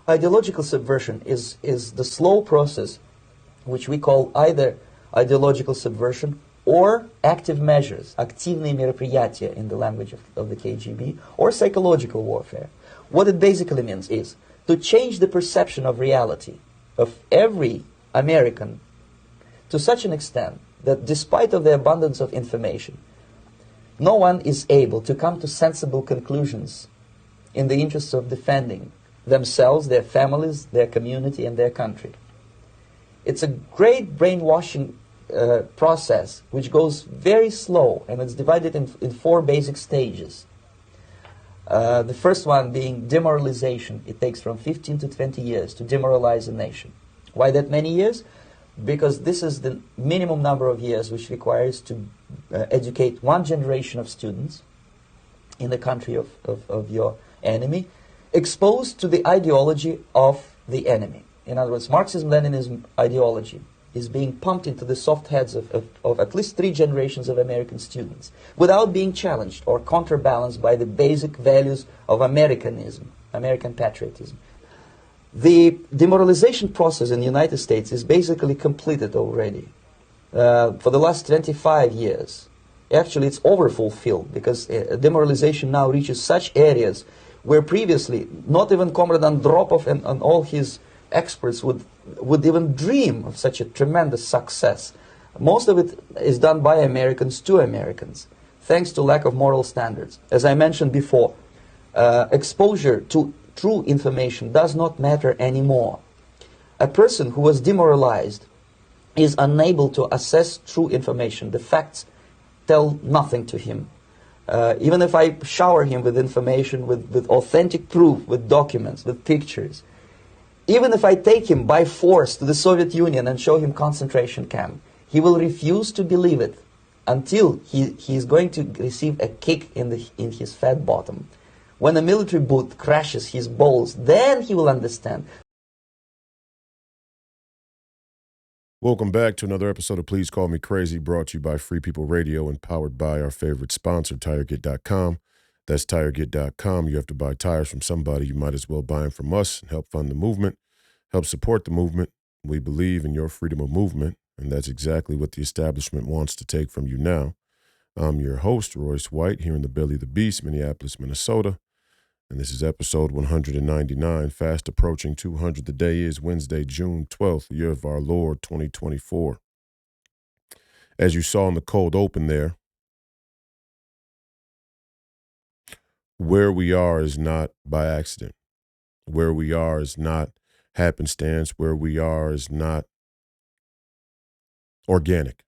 Ideological subversion is the slow process which we call either ideological subversion or active measures, активные мероприятия in the language of the KGB, or psychological warfare. What it basically means is to change the perception of reality of every American to such an extent that despite of the abundance of information, no one is able to come to sensible conclusions in the interests of defending themselves, their families, their community, and their country. It's a great brainwashing process which goes very slow, and it's divided in four basic stages. The first one being demoralization. It takes from 15 to 20 years to demoralize a nation. Why that many years? Because this is the minimum number of years which requires to educate one generation of students in the country of your enemy, exposed to the ideology of the enemy. In other words, Marxism-Leninism ideology is being pumped into the soft heads of at least 3 generations of American students without being challenged or counterbalanced by the basic values of Americanism, American patriotism. The demoralization process in the United States is basically completed already. For the last 25 years, actually it's overfulfilled, because demoralization now reaches such areas where previously not even Comrade Andropov and all his experts would even dream of such a tremendous success. Most of it is done by Americans to Americans, thanks to lack of moral standards. As I mentioned before, exposure to true information does not matter anymore. A person who was demoralized is unable to assess true information. The facts tell nothing to him. Even if I shower him with information, with authentic proof, with documents, with pictures, even if I take him by force to the Soviet Union and show him concentration camp, he will refuse to believe it until he is going to receive a kick in his fat bottom. When a military boot crashes his balls, then he will understand. Welcome back to another episode of Please Call Me Crazy, brought to you by Free People Radio and powered by our favorite sponsor, TireGet.com. That's TireGet.com. You have to buy tires from somebody. You might as well buy them from us and help fund the movement, help support the movement. We believe in your freedom of movement, and that's exactly what the establishment wants to take from you now. I'm your host, Royce White, here in the belly of the beast, Minneapolis, Minnesota. And this is episode 199, fast approaching 200. The day is Wednesday, June 12th, year of our Lord, 2024. As you saw in the cold open there, where we are is not by accident. Where we are is not happenstance. Where we are is not organic.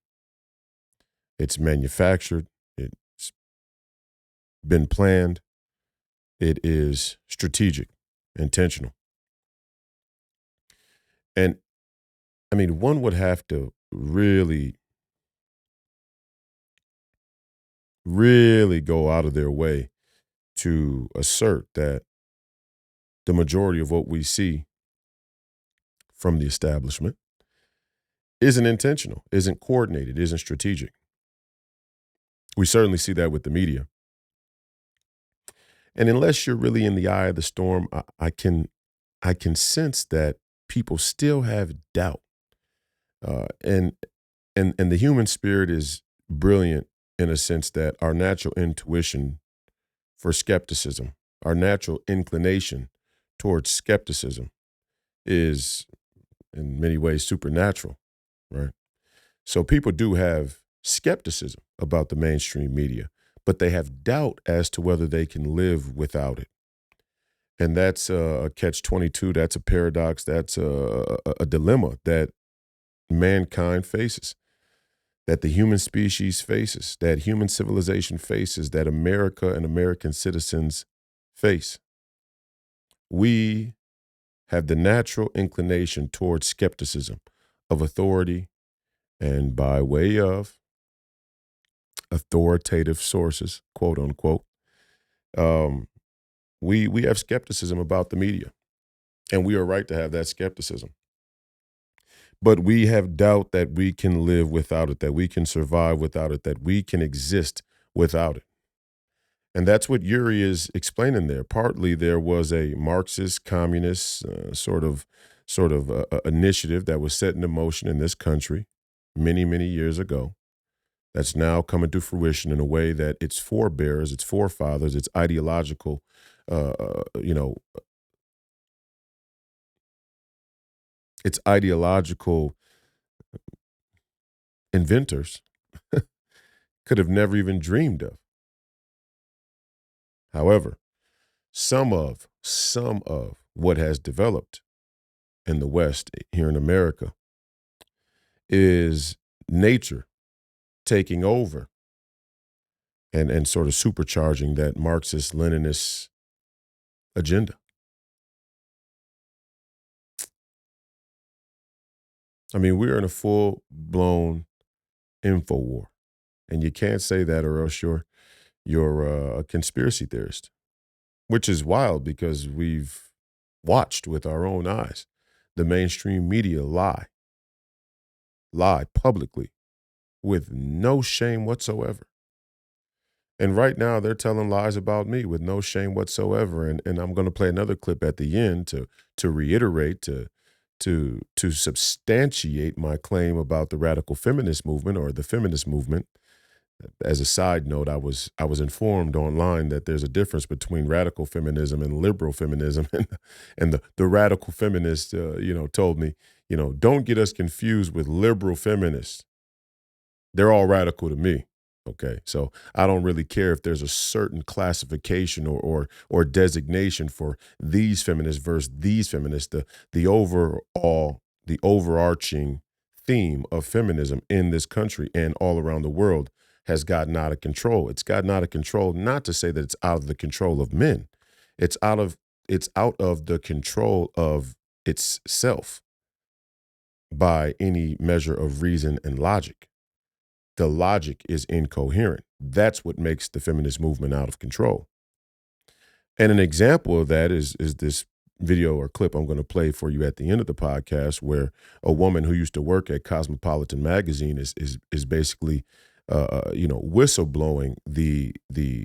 It's manufactured. It's been planned. It is strategic, intentional. And I mean, one would have to really go out of their way to assert that the majority of what we see from the establishment isn't intentional, isn't coordinated, isn't strategic. We certainly see that with the media. And unless you're really in the eye of the storm, I can sense that people still have doubt. And the human spirit is brilliant in a sense that our natural intuition for skepticism, our natural inclination towards skepticism is in many ways supernatural, right? So people do have skepticism about the mainstream media, but they have doubt as to whether they can live without it. And that's a catch-22. That's a paradox. That's a dilemma that mankind faces, that the human species faces, that human civilization faces, that America and American citizens face. We have the natural inclination towards skepticism of authority and by way of authoritative sources, quote unquote. We have skepticism about the media, and we are right to have that skepticism. But we have doubt that we can live without it, that we can survive without it, that we can exist without it. And that's what Yuri is explaining there. Partly there was a Marxist, communist sort of initiative that was set into motion in this country many, many years ago. That's now coming to fruition in a way that its forebears, its forefathers, its ideological, uh, uh, you know, its ideological inventors could have never even dreamed of. However, some of what has developed in the West here in America is nature taking over and sort of supercharging that Marxist Leninist agenda. I mean, we're in a full blown info war, and you can't say that or else you're a conspiracy theorist, which is wild because we've watched with our own eyes the mainstream media lie publicly with no shame whatsoever. And right now they're telling lies about me with no shame whatsoever. And I'm going to play another clip at the end to reiterate, to substantiate my claim about the radical feminist movement or the feminist movement. As a side note, I was informed online that there's a difference between radical feminism and liberal feminism, and the radical feminist, told me, don't get us confused with liberal feminists. They're all radical to me. Okay, so I don't really care if there's a certain classification or designation for these feminists versus these feminists. The overarching theme of feminism in this country and all around the world has gotten out of control. It's gotten out of control, not to say that it's out of the control of men. It's out of the control of itself by any measure of reason and logic. The logic is incoherent. That's what makes the feminist movement out of control. And an example of that is this video or clip I'm going to play for you at the end of the podcast, where a woman who used to work at Cosmopolitan magazine is basically, whistleblowing the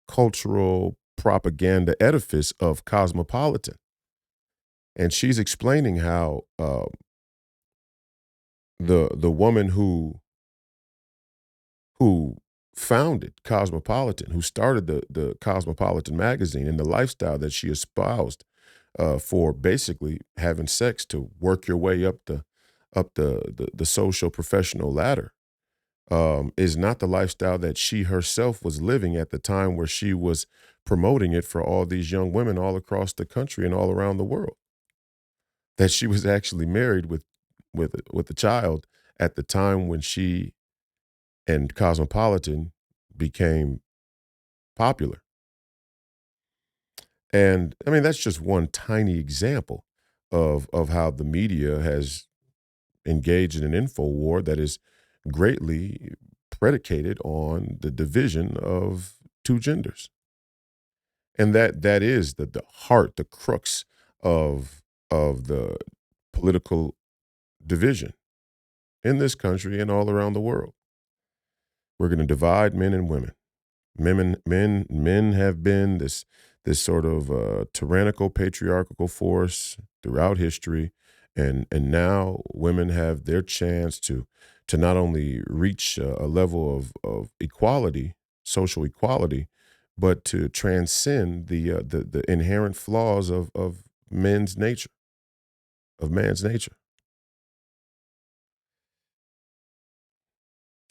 cultural propaganda edifice of Cosmopolitan, and she's explaining how the woman who founded Cosmopolitan, who started the Cosmopolitan magazine, and the lifestyle that she espoused for basically having sex to work your way up the social professional ladder, is not the lifestyle that she herself was living at the time where she was promoting it for all these young women all across the country and all around the world. That she was actually married with a child at the time when she and Cosmopolitan became popular. And I mean, that's just one tiny example of how the media has engaged in an info war that is greatly predicated on the division of two genders. And that is the heart, the crux of the political division in this country and all around the world. We're going to divide men and women. Men have been this sort of tyrannical, patriarchal force throughout history, and now women have their chance to not only reach a level of equality, social equality, but to transcend the inherent flaws of men's nature, of man's nature.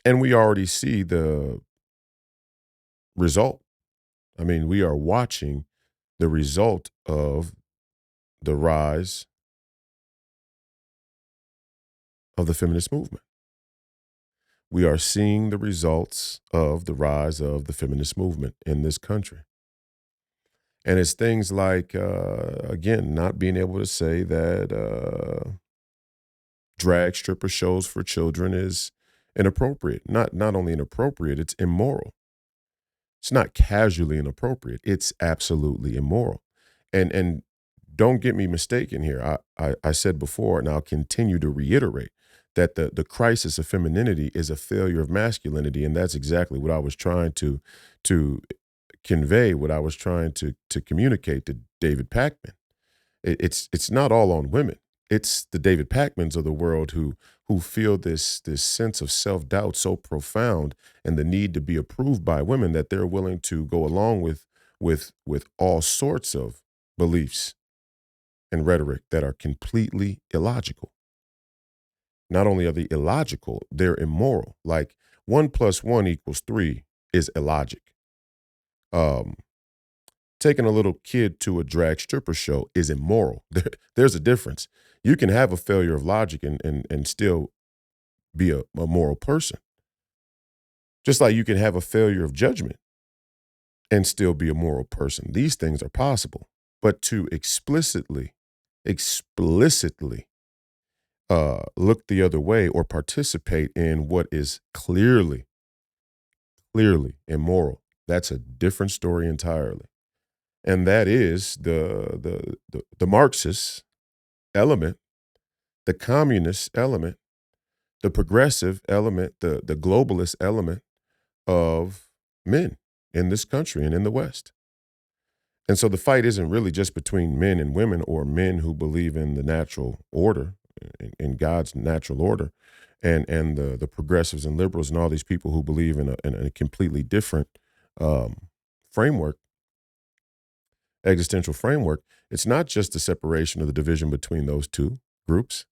And we already see the result. I mean, we are watching the result of the rise of the feminist movement. We are seeing the results of the rise of the feminist movement in this country. And it's things like, again, not being able to say that drag stripper shows for children is inappropriate. Not only inappropriate, it's immoral. It's not casually inappropriate. It's absolutely immoral. And don't get me mistaken here. I said before, and I'll continue to reiterate, that the crisis of femininity is a failure of masculinity, and that's exactly what I was trying to convey, what I was trying to communicate to David Pakman. It's not all on women. It's the David Pakmans of the world who feel this sense of self-doubt so profound and the need to be approved by women that they're willing to go along with all sorts of beliefs and rhetoric that are completely illogical. Not only are they illogical, they're immoral. Like 1+1=3 is illogic. Um, Taking a little kid to a drag stripper show is immoral. There's a difference. You can have a failure of logic and still be a moral person. Just like you can have a failure of judgment and still be a moral person. These things are possible. But to explicitly look the other way or participate in what is clearly immoral, that's a different story entirely. And that is the Marxist element, the communist element, the progressive element, the globalist element of men in this country and in the West. And so the fight isn't really just between men and women or men who believe in the natural order, in God's natural order, and the progressives and liberals and all these people who believe in a completely different framework, existential framework. It's not just the separation of the division between those two groups.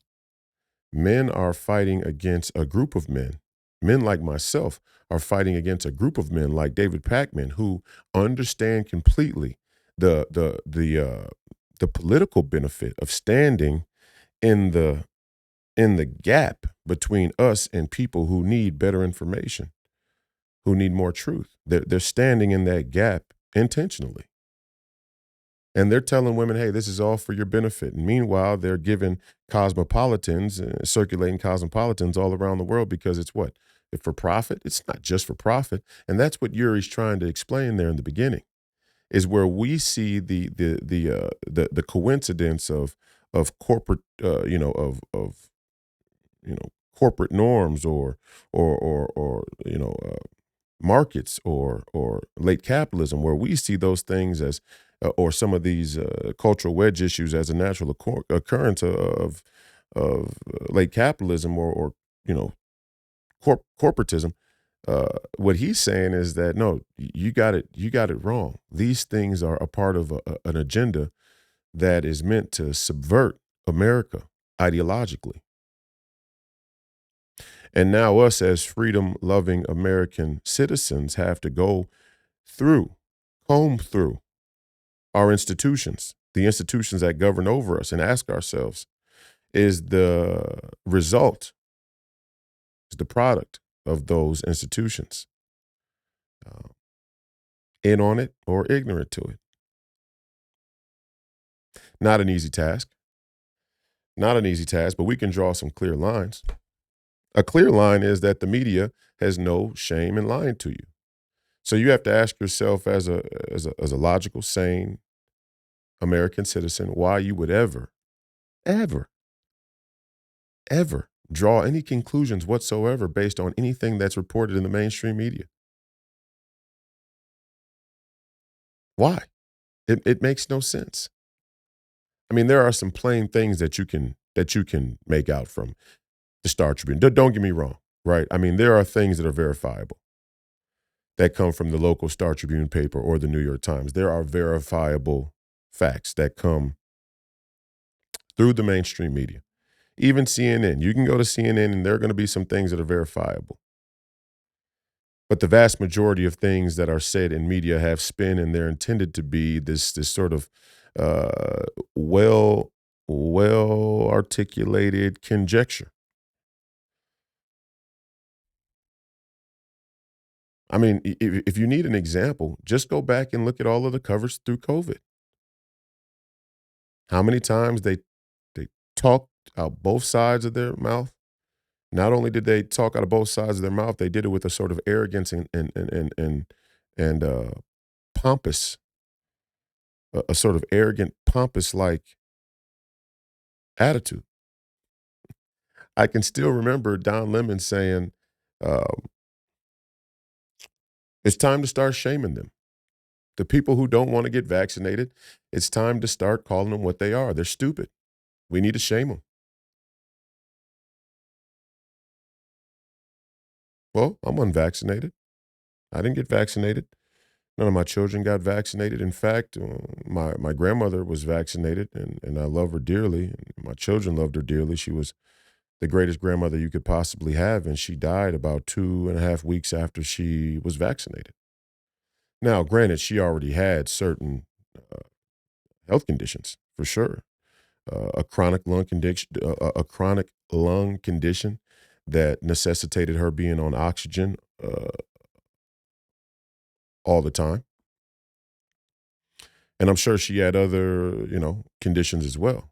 Men are fighting against a group of men. Men like myself are fighting against a group of men like David Pakman who understand completely the political benefit of standing in the gap between us and people who need better information, who need more truth. They're standing in that gap intentionally. And they're telling women, hey, this is all for your benefit. And meanwhile, they're giving cosmopolitans, circulating cosmopolitans all around the world because it's what? If for profit? It's not just for profit. And that's what Yuri's trying to explain there in the beginning, is where we see the coincidence of corporate, corporate norms or markets or late capitalism, where we see those things as or some of these cultural wedge issues as a natural occurrence of late capitalism or corporatism. What he's saying is that no, you got it wrong. These things are a part of an agenda that is meant to subvert America ideologically. And now us as freedom-loving American citizens have to comb through our institutions, the institutions that govern over us, and ask ourselves, is the result, is the product of those institutions in on it or ignorant to it? Not an easy task. But we can draw some clear lines. A clear line is that the media has no shame in lying to you. So you have to ask yourself as a logical, sane American citizen, why you would ever draw any conclusions whatsoever based on anything that's reported in the mainstream media. Why? It makes no sense. I mean, there are some plain things that you can make out from the Star Tribune. Don't get me wrong, right? I mean, there are things that are verifiable that come from the local Star Tribune paper or the New York Times. There are verifiable facts that come through the mainstream media. Even CNN, you can go to CNN and there are going to be some things that are verifiable. But the vast majority of things that are said in media have spin, and they're intended to be this sort of well articulated conjecture. I mean, if you need an example, just go back and look at all of the covers through COVID. How many times they talked out both sides of their mouth. Not only did they talk out of both sides of their mouth, they did it with a sort of arrogance and pompous, a sort of arrogant, pompous like attitude. I can still remember Don Lemon saying, um, it's time to start shaming them. The people who don't want to get vaccinated, it's time to start calling them what they are. They're stupid. We need to shame them. Well, I'm unvaccinated. I didn't get vaccinated. None of my children got vaccinated. In fact, my grandmother was vaccinated, and I love her dearly. And my children loved her dearly. She was the greatest grandmother you could possibly have, and she died about 2.5 weeks after she was vaccinated. Now, granted, she already had certain uh, health conditions for sure. A chronic lung condition, a chronic lung condition that necessitated her being on oxygen all the time, and I'm sure she had other, conditions as well.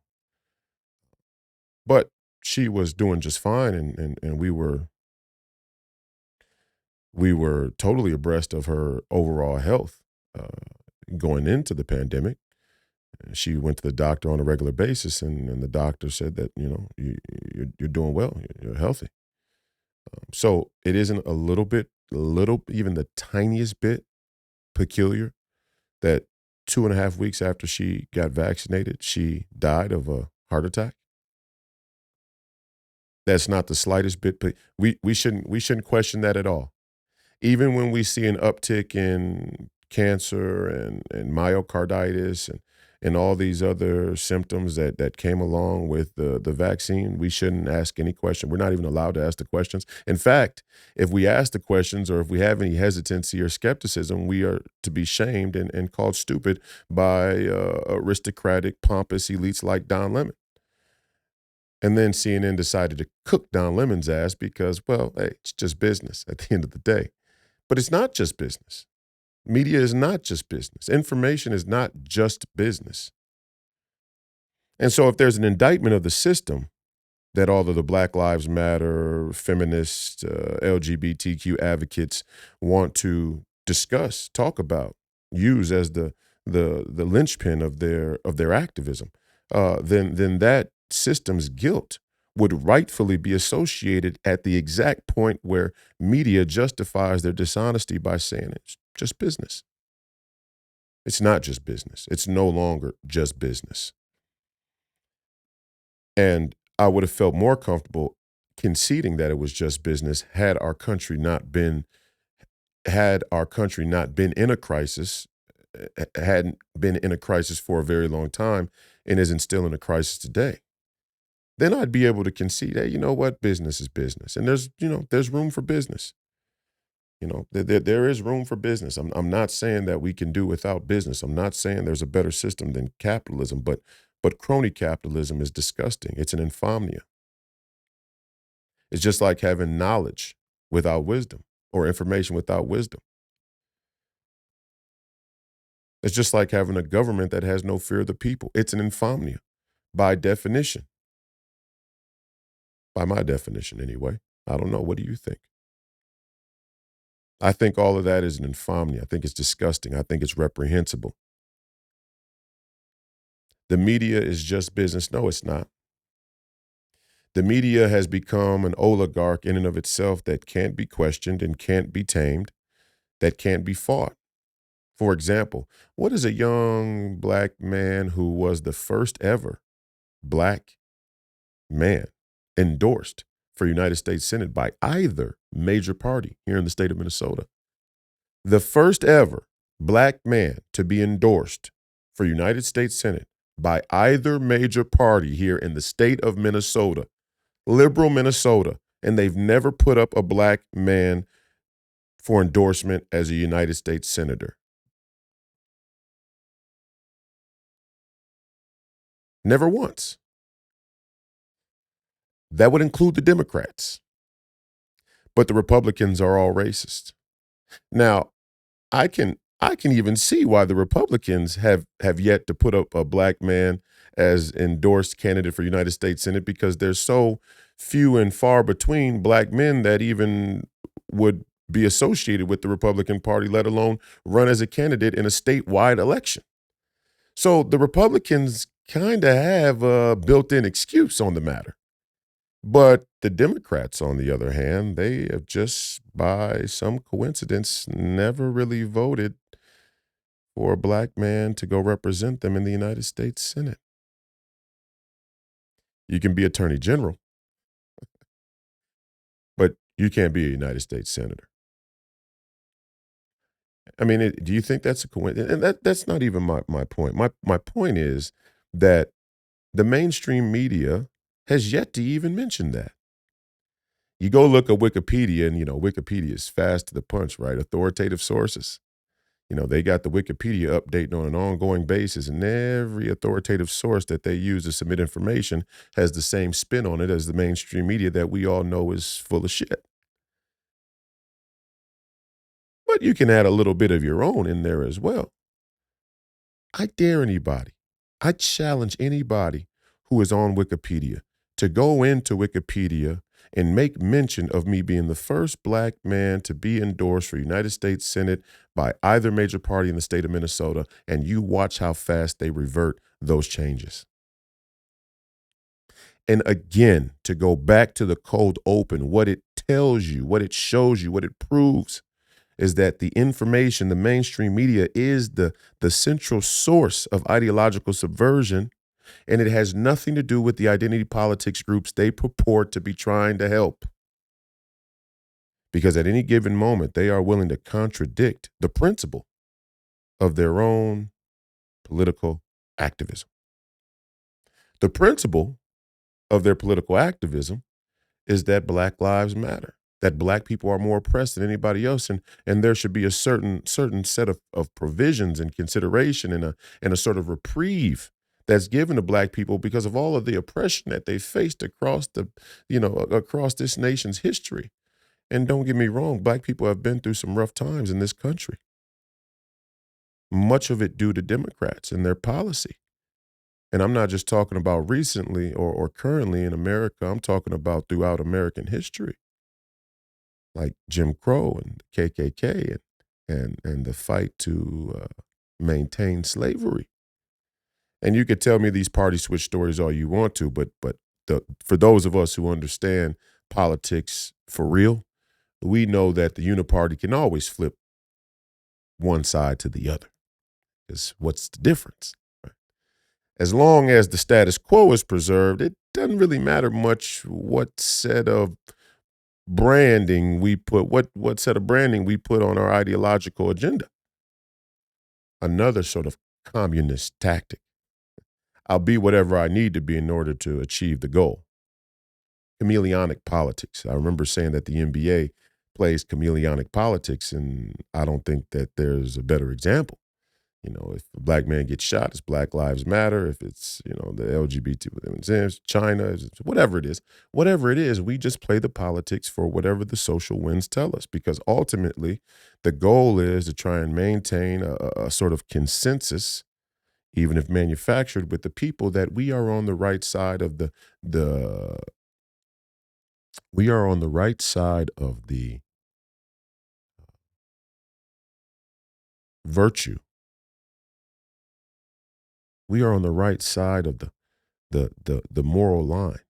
But she was doing just fine, and we were totally abreast of her overall health uh, going into the pandemic. She went to the doctor on a regular basis, and the doctor said that you're doing well, you're healthy. So it isn't even the tiniest bit peculiar that 2.5 weeks after she got vaccinated, she died of a heart attack. That's not the slightest bit. We shouldn't question that at all. Even when we see an uptick in cancer and myocarditis and all these other symptoms that came along with the vaccine, we shouldn't ask any question. We're not even allowed to ask the questions. In fact, if we ask the questions or if we have any hesitancy or skepticism, we are to be shamed and called stupid by aristocratic, pompous elites like Don Lemon. And then CNN decided to cook Don Lemon's ass because, well, hey, it's just business at the end of the day. But it's not just business. Media is not just business. Information is not just business. And so if there's an indictment of the system that all of the Black Lives Matter, feminists, LGBTQ advocates want to discuss, talk about, use as the linchpin of their activism, then that system's guilt would rightfully be associated at the exact point where media justifies their dishonesty by saying it's just business. It's not just business. It's no longer just business. And I would have felt more comfortable conceding that it was just business had our country not been in a crisis, hadn't been in a crisis for a very long time, and isn't still in a crisis today. Then I'd be able to concede, hey, you know what? Business is business. And there's room for business. There is room for business. I'm not saying that we can do without business. I'm not saying there's a better system than capitalism, but crony capitalism is disgusting. It's an infamia. It's just like having knowledge without wisdom or information without wisdom. It's just like having a government that has no fear of the people. It's an infamia by definition, by my definition anyway. I don't know. What do you think? I think all of that is an infamia. I think it's disgusting. I think it's reprehensible. The media is just business. No, it's not. The media has become an oligarch in and of itself that can't be questioned and can't be tamed, that can't be fought. For example, what is a young black man who was the first ever black man endorsed for United States Senate by either major party here in the state of Minnesota? The first ever black man to be endorsed for United States Senate by either major party here in the state of Minnesota, liberal Minnesota, and they've never put up a black man for endorsement as a United States senator. Never once. That would include the Democrats. But the Republicans are all racist. Now, I can even see why the Republicans have yet to put up a black man as endorsed candidate for United States Senate because there's so few and far between black men that even would be associated with the Republican Party, let alone run as a candidate in a statewide election. So the Republicans kind of have a built-in excuse on the matter. But the Democrats, on the other hand, they have just by some coincidence never really voted for a black man to go represent them in the United States Senate. You can be attorney general, but you can't be a United States senator. I mean, do you think that's a coincidence? And that's not even my point. My point is that the mainstream media has yet to even mention that. You go look at Wikipedia, and Wikipedia is fast to the punch, right? Authoritative sources. They got the Wikipedia updating on an ongoing basis, and every authoritative source that they use to submit information has the same spin on it as the mainstream media that we all know is full of shit. But you can add a little bit of your own in there as well. I dare anybody, I challenge anybody who is on Wikipedia to go into Wikipedia and make mention of me being the first black man to be endorsed for United States Senate by either major party in the state of Minnesota, and you watch how fast they revert those changes. And again, to go back to the cold open, what it tells you, what it shows you, what it proves is that the information, the mainstream media is the central source of ideological subversion, and it has nothing to do with the identity politics groups they purport to be trying to help. Because at any given moment, they are willing to contradict the principle of their own political activism. The principle of their political activism is that Black lives matter, that Black people are more oppressed than anybody else, and there should be a certain set of provisions and consideration and a sort of reprieve that's given to Black people because of all of the oppression that they faced across across this nation's history. And don't get me wrong, Black people have been through some rough times in this country. Much of it due to Democrats and their policy. And I'm not just talking about recently or currently in America. I'm talking about throughout American history, like Jim Crow and KKK and the fight to maintain slavery. And you could tell me these party switch stories all you want to, but for those of us who understand politics for real, we know that the uniparty can always flip one side to the other. Because what's the difference? Right? As long as the status quo is preserved, it doesn't really matter much what set of branding we put, what set of branding we put on our ideological agenda. Another sort of communist tactic. I'll be whatever I need to be in order to achieve the goal. Chameleonic politics. I remember saying that the NBA plays chameleonic politics, and I don't think that there's a better example. If a black man gets shot, it's Black Lives Matter. If it's, the LGBT, China, whatever it is, we just play the politics for whatever the social winds tell us, because ultimately the goal is to try and maintain a sort of consensus, even if manufactured, with the people that we are on the right side of we are on the right side of the virtue. We are on the right side of the moral line.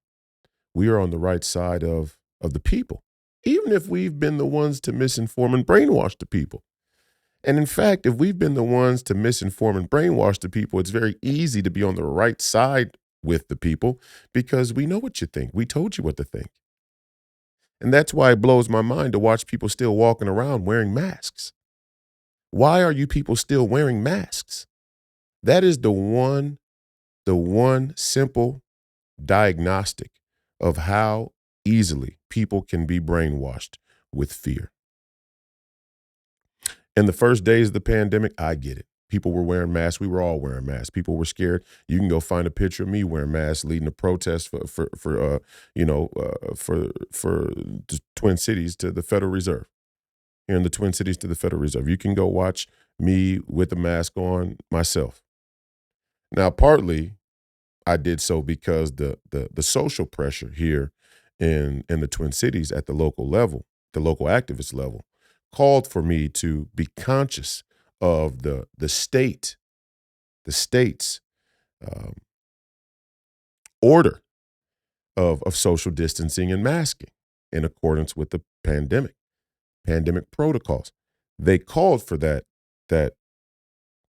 We are on the right side of the people, even if we've been the ones to misinform and brainwash the people. And in fact, if we've been the ones to misinform and brainwash the people, it's very easy to be on the right side with the people because we know what you think. We told you what to think. And that's why it blows my mind to watch people still walking around wearing masks. Why are you people still wearing masks? That is the one simple diagnostic of how easily people can be brainwashed with fear. In the first days of the pandemic, I get it. People were wearing masks. We were all wearing masks. People were scared. You can go find a picture of me wearing masks leading a protest for the Twin Cities to the Federal Reserve. Here in the Twin Cities to the Federal Reserve. You can go watch me with a mask on myself. Now, partly I did so because the social pressure here in the Twin Cities at the local level, the local activist level, called for me to be conscious of the state's order of social distancing and masking in accordance with the pandemic protocols. They called for that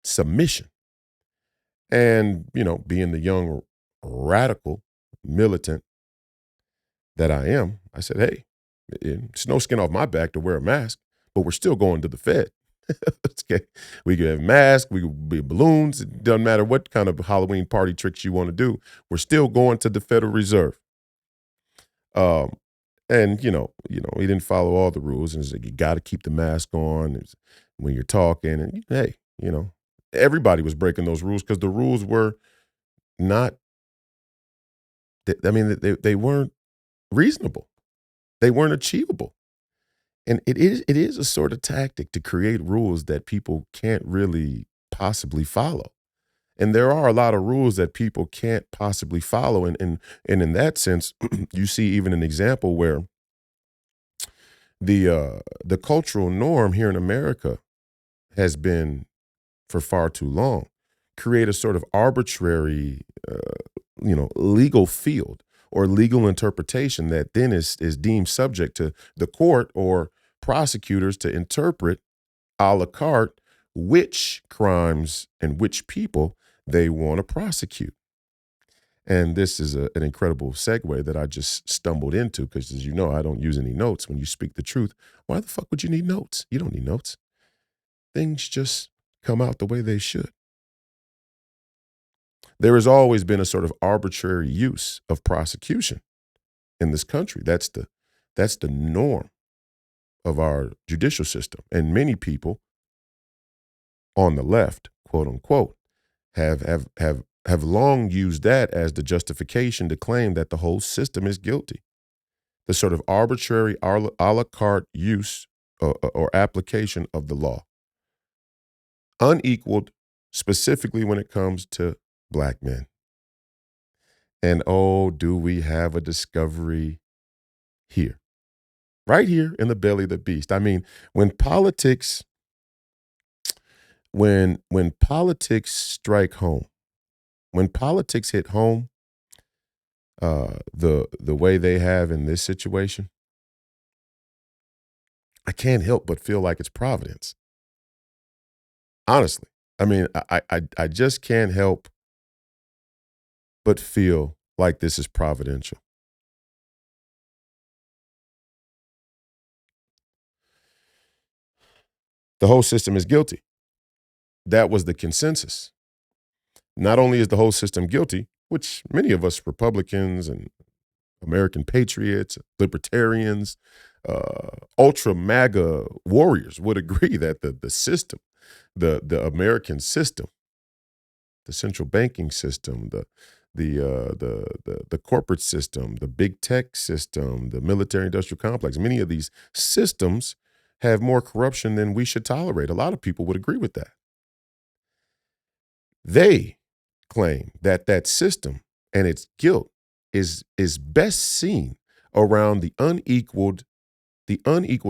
submission. And, being the young radical militant that I am, I said, hey, it's no skin off my back to wear a mask, but we're still going to the Fed. Okay. We could have masks, we could be balloons. It doesn't matter what kind of Halloween party tricks you want to do. We're still going to the Federal Reserve. Um, and he didn't follow all the rules, and it's like you got to keep the mask on when you're talking. And hey, everybody was breaking those rules because the rules were not. They weren't reasonable. They weren't achievable. And it is a sort of tactic to create rules that people can't really possibly follow. And there are a lot of rules that people can't possibly follow. And in that sense, you see even an example where the cultural norm here in America has been, for far too long, create a sort of arbitrary, legal field or legal interpretation that then is deemed subject to the court or prosecutors to interpret a la carte which crimes and which people they want to prosecute. And this is an incredible segue that I just stumbled into because, as you know, I don't use any notes. When you speak the truth, why the fuck would you need notes? You don't need notes. Things just come out the way they should. There has always been a sort of arbitrary use of prosecution in this country. That's the norm of our judicial system. And many people on the left, quote unquote, have long used that as the justification to claim that the whole system is guilty. The sort of arbitrary a la carte use or application of the law. Unequaled, specifically when it comes to Black men. And oh, do we have a discovery here? Right here in the belly of the beast. I mean, when politics strike home, when politics hit home, the way they have in this situation, I can't help but feel like it's Providence. Honestly, I mean, I just can't help but feel like this is providential. The whole system is guilty. That was the consensus. Not only is the whole system guilty, which many of us Republicans and American patriots, libertarians, ultra MAGA warriors would agree that the system, the American system, the central banking system, the corporate system, the big tech system, the military industrial complex, many of these systems have more corruption than we should tolerate. A lot of people would agree with that. They claim that system and its guilt is best seen around the unequaled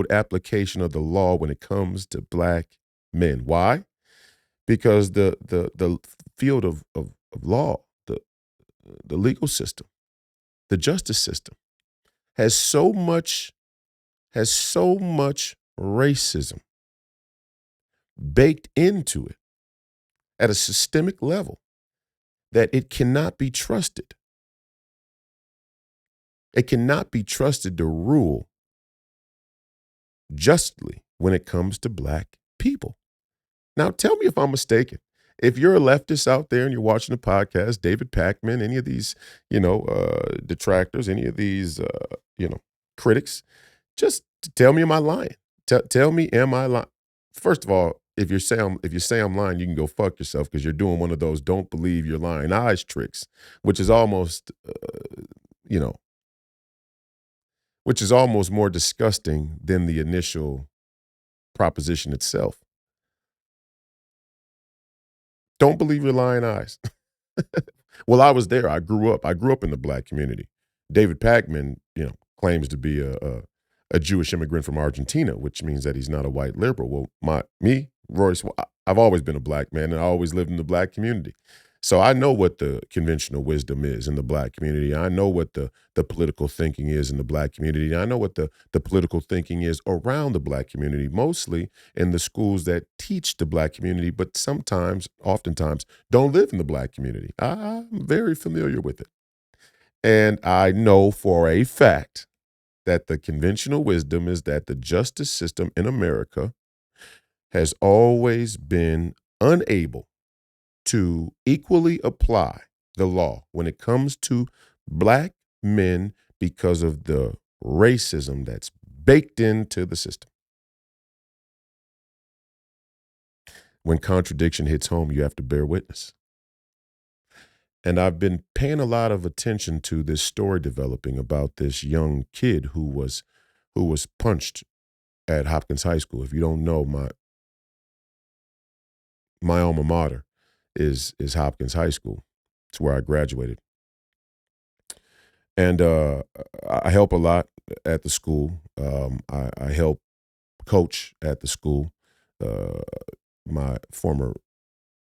application of the law when it comes to Black men. Why? Because the field of law, the legal system, the justice system has so much racism baked into it at a systemic level that it cannot be trusted. It cannot be trusted to rule justly when it comes to Black people. Now, tell me if I'm mistaken. If you're a leftist out there and you're watching the podcast, David Pakman, any of these, detractors, any of these, critics, just tell me, am I lying? Tell me, am I lying? First of all, if you say I'm lying, you can go fuck yourself because you're doing one of those "don't believe you're lying" eyes tricks, which is almost, which is almost more disgusting than the initial proposition itself. Don't believe your lying eyes. Well, I was there. I grew up in the Black community. David Pakman, claims to be a Jewish immigrant from Argentina, which means that he's not a white liberal. Well, Royce, I've always been a Black man, and I always lived in the Black community. So I know what the conventional wisdom is in the black community. I know what the political thinking is in the black community. I know what the political thinking is around the black community, mostly in the schools that teach the black community, but sometimes, oftentimes, don't live in the black community. I'm very familiar with it. And I know for a fact that the conventional wisdom is that the justice system in America has always been unable to equally apply the law when it comes to black men because of the racism that's baked into the system. When contradiction hits home, you have to bear witness. And I've been paying a lot of attention to this story developing about this young kid who was punched at Hopkins High School. If you don't know, my alma mater is Hopkins High School. It's where I graduated. And I help a lot at the school. I help coach at the school. Uh, my former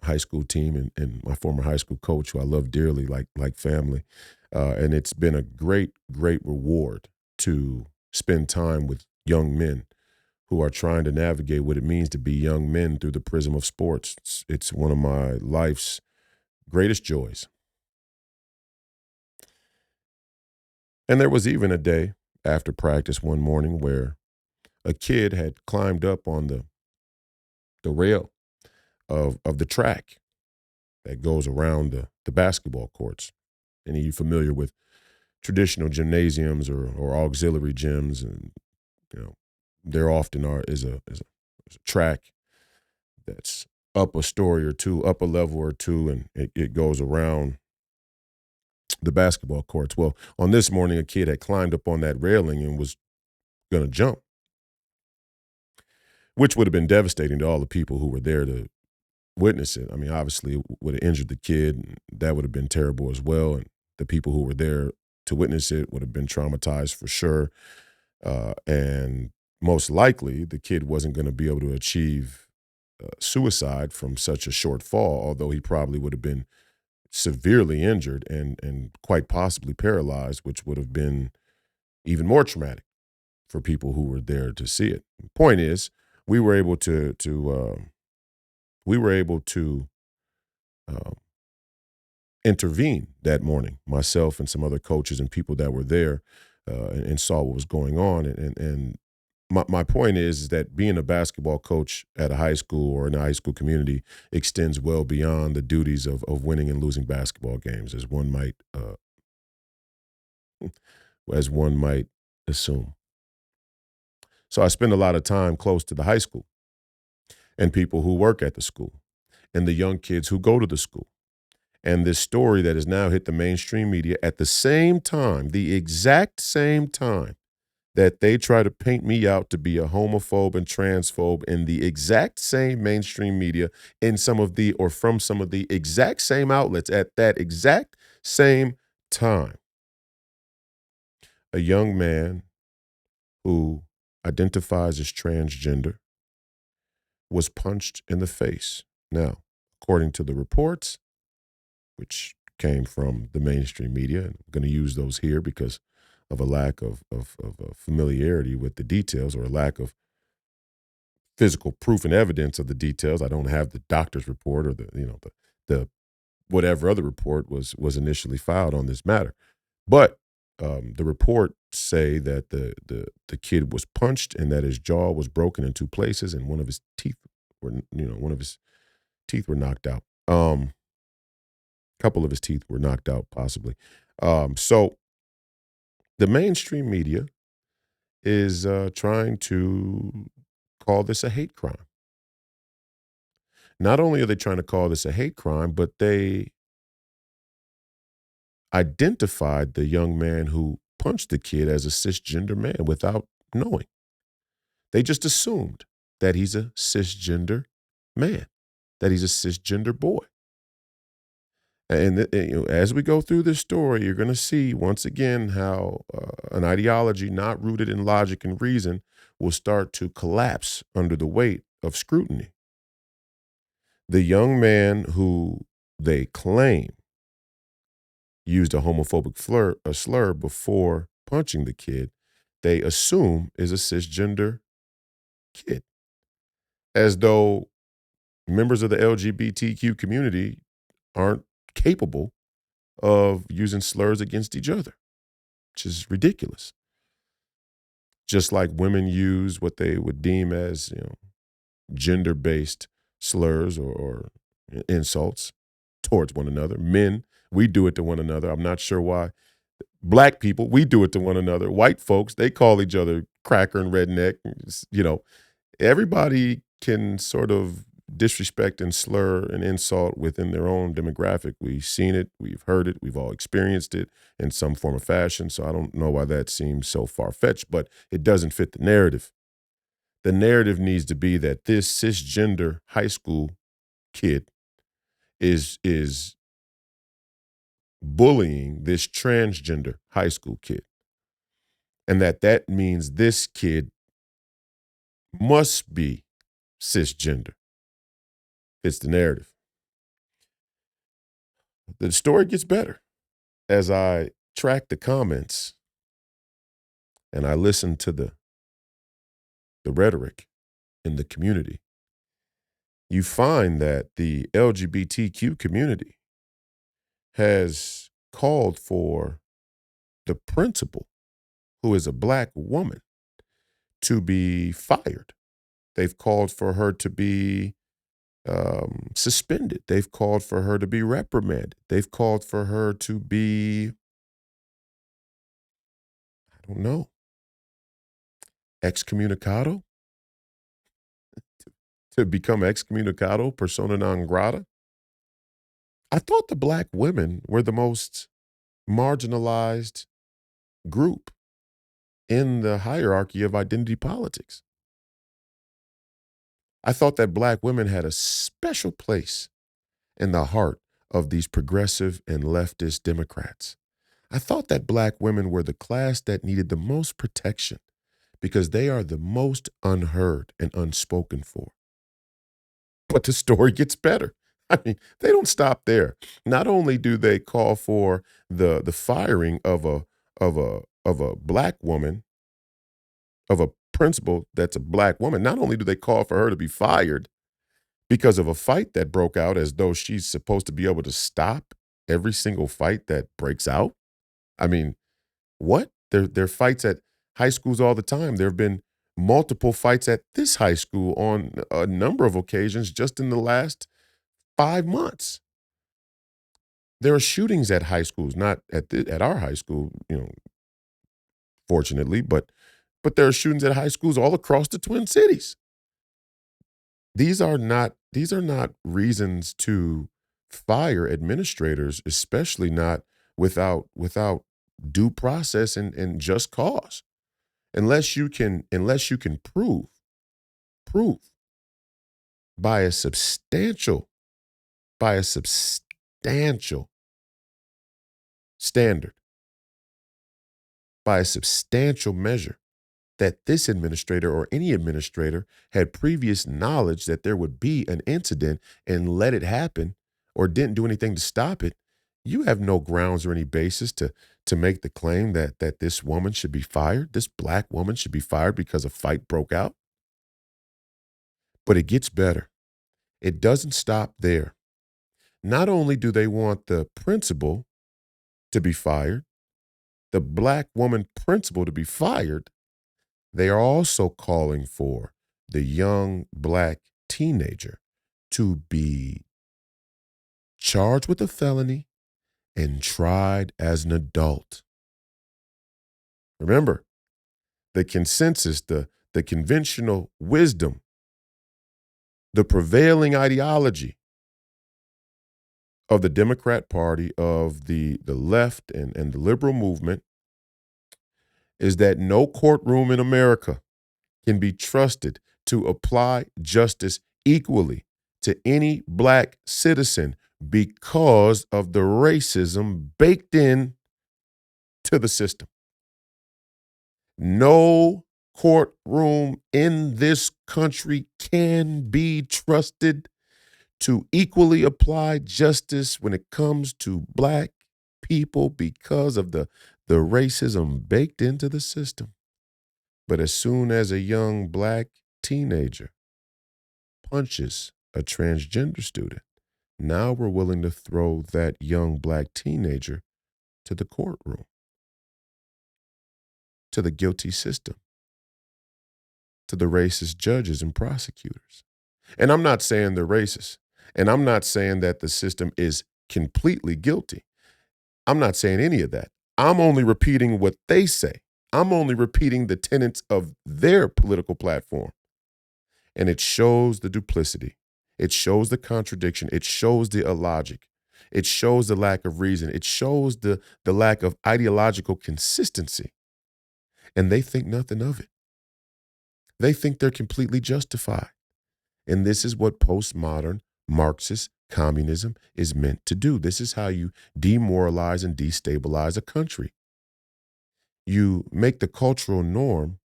high school team and my former high school coach, who I love dearly, like family. And it's been a great, great reward to spend time with young men who are trying to navigate what it means to be young men through the prism of sports. It's one of my life's greatest joys. And there was even a day after practice one morning where a kid had climbed up on the rail of the track that goes around the basketball courts. And you're familiar with traditional gymnasiums or auxiliary gyms, and you know there often is a track that's up a story or two, up a level or two, and it goes around the basketball courts. Well, on this morning, a kid had climbed up on that railing and was going to jump, which would have been devastating to all the people who were there to witness it. I mean, obviously, it would have injured the kid. And that would have been terrible as well. And the people who were there to witness it would have been traumatized for sure. And most likely, the kid wasn't going to be able to achieve suicide from such a short fall, although he probably would have been severely injured and quite possibly paralyzed, which would have been even more traumatic for people who were there to see it. The point is, we were able to intervene that morning, myself and some other coaches and people that were there, and saw what was going on. And my point is that being a basketball coach at a high school or in a high school community extends well beyond the duties of winning and losing basketball games, as one might assume. So I spend a lot of time close to the high school and people who work at the school and the young kids who go to the school. And this story that has now hit the mainstream media at the same time, the exact same time that they try to paint me out to be a homophobe and transphobe, in the exact same mainstream media, from some of the exact same outlets at that exact same time. A young man who identifies as transgender was punched in the face. Now, according to the reports, which came from the mainstream media, and I'm going to use those here because of a lack of familiarity with the details, or a lack of physical proof and evidence of the details. I don't have the doctor's report or the whatever other report was initially filed on this matter. But the reports say that the kid was punched and that his jaw was broken in two places, and one of his teeth were knocked out. Couple of his teeth were knocked out, possibly. So the mainstream media is trying to call this a hate crime. Not only are they trying to call this a hate crime, but they identified the young man who punched the kid as a cisgender man without knowing. They just assumed that he's a cisgender man, that he's a cisgender boy. And as we go through this story, you're going to see once again how an ideology not rooted in logic and reason will start to collapse under the weight of scrutiny. The young man who they claim used a homophobic slur before punching the kid, they assume is a cisgender kid, as though members of the LGBTQ community aren't capable of using slurs against each other, which is ridiculous. Just like women use what they would deem as, gender-based slurs or insults towards one another. Men, we do it to one another. I'm not sure why. Black people, we do it to one another. White folks, they call each other cracker and redneck. Everybody can sort of disrespect and slur and insult within their own demographic. We've seen it, we've heard it, we've all experienced it in some form or fashion. So I don't know why that seems so far-fetched, but it doesn't fit the narrative. The narrative needs to be that this cisgender high school kid is bullying this transgender high school kid. And that means this kid must be cisgender. It's the narrative. The story gets better as I track the comments and I listen to the rhetoric in the community. You find that the LGBTQ community has called for the principal, who is a black woman, to be fired. They've called for her to be suspended. They've called for her to be reprimanded. They've called for her to be, I don't know, excommunicado, to become excommunicado, persona non grata. I thought the black women were the most marginalized group in the hierarchy of identity politics. I thought that black women had a special place in the heart of these progressive and leftist Democrats. I thought that black women were the class that needed the most protection because they are the most unheard and unspoken for. But the story gets better. I mean, they don't stop there. Not only do they call for the firing of a black woman, of a principal that's a black woman, not only do they call for her to be fired because of a fight that broke out, as though she's supposed to be able to stop every single fight that breaks out. I mean, what? There are fights at high schools all the time. There have been multiple fights at this high school on a number of occasions just in the last 5 months. There are shootings at high schools, not at our high school, fortunately, but there are shootings at high schools all across the Twin Cities. These are not reasons to fire administrators, especially not without due process and just cause. Unless you can prove by a substantial standard, by a substantial measure, that this administrator or any administrator had previous knowledge that there would be an incident and let it happen or didn't do anything to stop it, you have no grounds or any basis to make the claim that this woman should be fired, this black woman should be fired because a fight broke out. But it gets better. It doesn't stop there. Not only do they want the principal to be fired, the black woman principal to be fired, they are also calling for the young black teenager to be charged with a felony and tried as an adult. Remember, the consensus, the conventional wisdom, the prevailing ideology of the Democrat Party, of the left and the liberal movement, is that no courtroom in America can be trusted to apply justice equally to any black citizen because of the racism baked in to the system. No courtroom in this country can be trusted to equally apply justice when it comes to black people because of the racism baked into the system. But as soon as a young black teenager punches a transgender student, now we're willing to throw that young black teenager to the courtroom, to the guilty system, to the racist judges and prosecutors. And I'm not saying they're racist. And I'm not saying that the system is completely guilty. I'm not saying any of that. I'm only repeating what they say. I'm only repeating the tenets of their political platform. And it shows the duplicity. It shows the contradiction. It shows the illogic. It shows the lack of reason. It shows the lack of ideological consistency. And they think nothing of it. They think they're completely justified. And this is what postmodern Marxist communism is meant to do. This is how you demoralize and destabilize a country. You make the cultural norm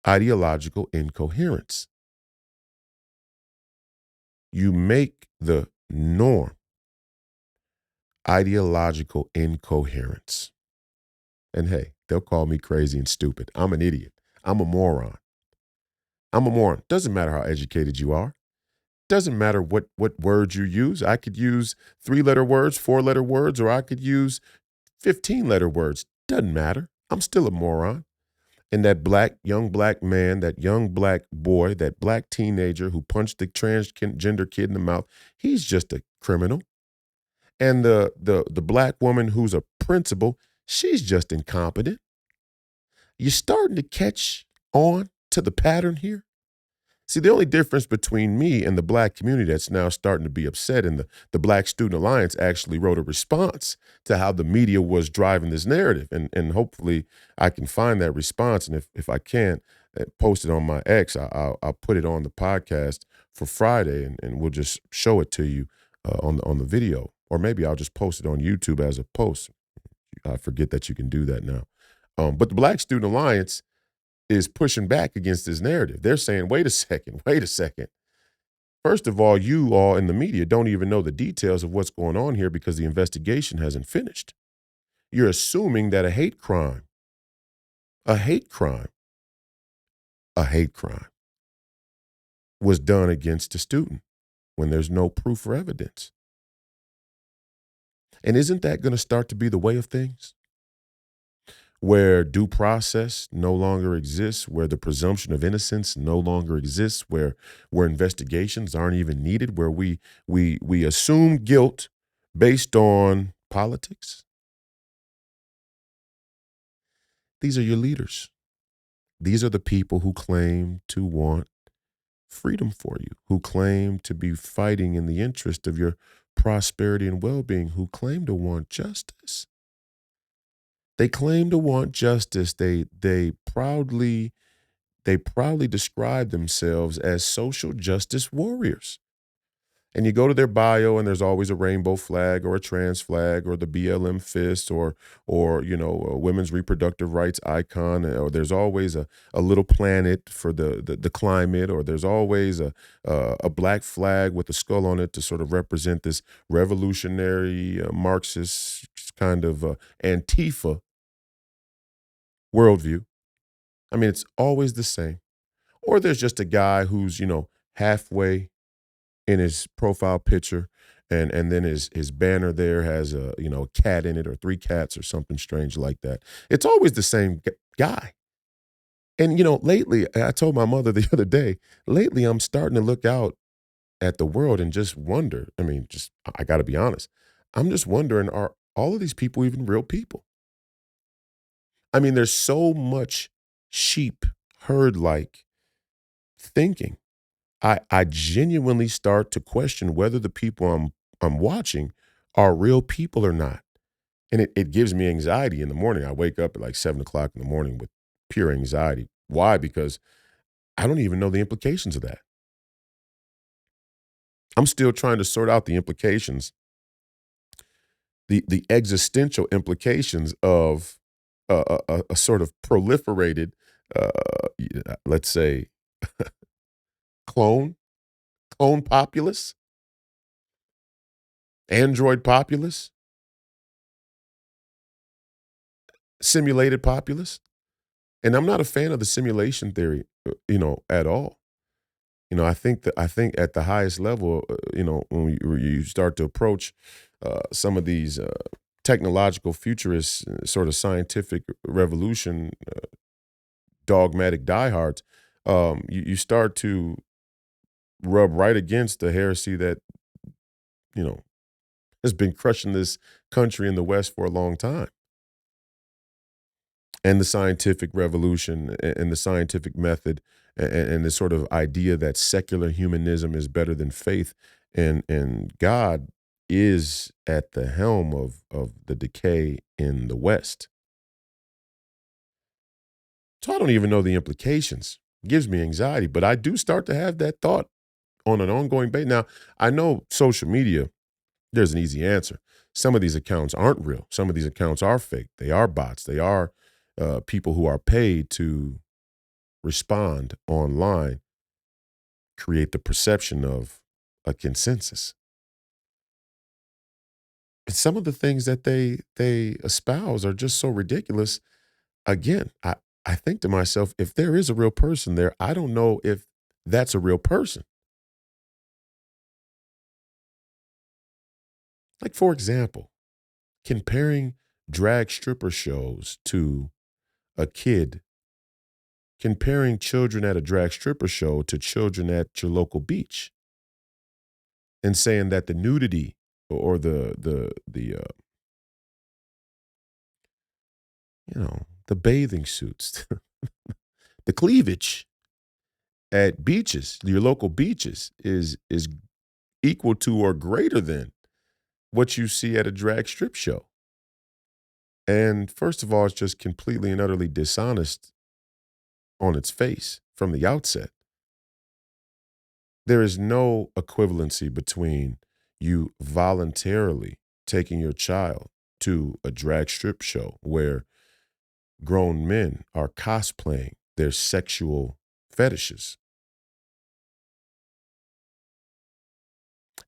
ideological incoherence. You make the norm ideological incoherence. And hey, they'll call me crazy and stupid. I'm an idiot. I'm a moron. I'm a moron. Doesn't matter how educated you are. Doesn't matter what words you use. I could use 3-letter words, 4-letter words, or I could use 15-letter words. Doesn't matter. I'm still a moron. And that young black man, that young black boy, that black teenager who punched the transgender kid in the mouth, he's just a criminal. And the black woman who's a principal, she's just incompetent. You're starting to catch on to the pattern here. See, the only difference between me and the black community that's now starting to be upset, and the Black Student Alliance actually wrote a response to how the media was driving this narrative. And hopefully I can find that response. And if I can't, post it on my X, I'll put it on the podcast for Friday, and we'll just show it to you on the video. Or maybe I'll just post it on YouTube as a post. I forget that you can do that now. But the Black Student Alliance is pushing back against this narrative. They're saying, wait a second. First of all, you all in the media don't even know the details of what's going on here because the investigation hasn't finished. You're assuming that a hate crime was done against a student when there's no proof or evidence. And isn't that going to start to be the way of things? Where due process no longer exists, where the presumption of innocence no longer exists, where investigations aren't even needed, where we assume guilt based on politics. These are your leaders. These are the people who claim to want freedom for you, who claim to be fighting in the interest of your prosperity and well-being, who claim to want justice. They claim to want justice. They proudly describe themselves as social justice warriors. And you go to their bio, and there's always a rainbow flag or a trans flag or the BLM fist or a women's reproductive rights icon, or there's always a little planet for the climate, or there's always a black flag with a skull on it to sort of represent this revolutionary Marxist kind of Antifa worldview. I mean, it's always the same. Or there's just a guy who's, halfway in his profile picture, and then his banner there has a cat in it, or 3 cats or something strange like that. It's always the same guy. And, lately, I told my mother the other day, lately I'm starting to look out at the world and just wonder. I mean, I got to be honest. I'm just wondering, are all of these people even real people? I mean, there's so much sheep herd-like thinking. I genuinely start to question whether the people I'm watching are real people or not. And it gives me anxiety in the morning. I wake up at like 7:00 in the morning with pure anxiety. Why? Because I don't even know the implications of that. I'm still trying to sort out the implications, the existential implications of a sort of proliferated, let's say, clone iPhone populace, Android populace, simulated populace. And I'm not a fan of the simulation theory, at all. I think at the highest level, when you start to approach some of these technological futurists, sort of scientific revolution, dogmatic diehards, you start to rub right against the heresy that you know has been crushing this country in the West for a long time. And the scientific revolution and the scientific method and the sort of idea that secular humanism is better than faith and God is at the helm of the decay in the West. So I don't even know the implications. It gives me anxiety, but I do start to have that thought on an ongoing basis. Now, I know social media, there's an easy answer. Some of these accounts aren't real. Some of these accounts are fake. They are bots. They are people who are paid to respond online, create the perception of a consensus. But some of the things that they espouse are just so ridiculous. Again, I think to myself, if there is a real person there, I don't know if that's a real person. Like, for example, comparing drag stripper shows to a kid, comparing children at a drag stripper show to children at your local beach, and saying that the nudity or the bathing suits, the cleavage at beaches, your local beaches, is equal to or greater than what you see at a drag strip show. And first of all, it's just completely and utterly dishonest on its face from the outset. There is no equivalency between you voluntarily taking your child to a drag strip show where grown men are cosplaying their sexual fetishes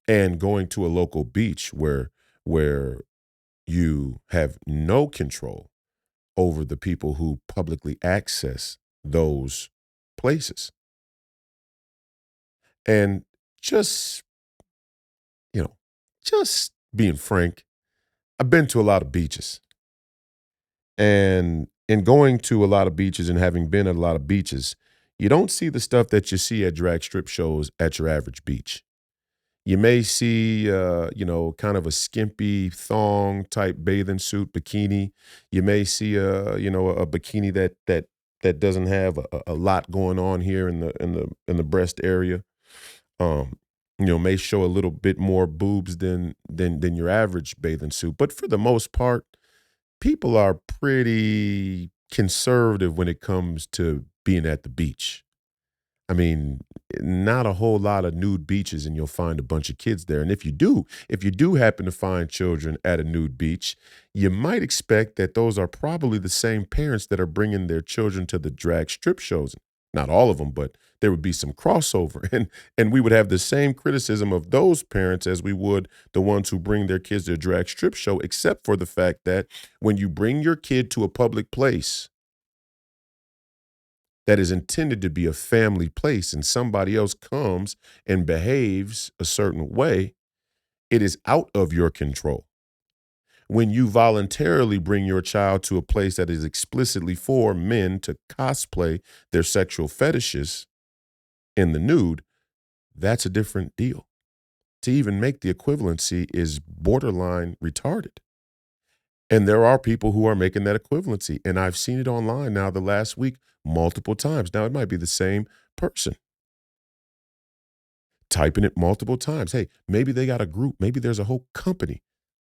and going to a local beach where you have no control over the people who publicly access those places. And just, you know, just being frank, I've been to a lot of beaches. And in going to a lot of beaches and having been at a lot of beaches, you don't see the stuff that you see at drag strip shows at your average beach. You may see, kind of a skimpy thong type bathing suit bikini. You may see a bikini that doesn't have a lot going on here in the breast area. May show a little bit more boobs than your average bathing suit. But for the most part, people are pretty conservative when it comes to being at the beach. I mean, not a whole lot of nude beaches, and you'll find a bunch of kids there. And if you do happen to find children at a nude beach, you might expect that those are probably the same parents that are bringing their children to the drag strip shows. Not all of them, but there would be some crossover, and we would have the same criticism of those parents as we would the ones who bring their kids to a drag strip show, except for the fact that when you bring your kid to a public place that is intended to be a family place and somebody else comes and behaves a certain way, it is out of your control. When you voluntarily bring your child to a place that is explicitly for men to cosplay their sexual fetishes in the nude, that's a different deal. To even make the equivalency is borderline retarded. And there are people who are making that equivalency. And I've seen it online now the last week multiple times. Now, it might be the same person typing it multiple times. Hey, maybe they got a group. Maybe there's a whole company,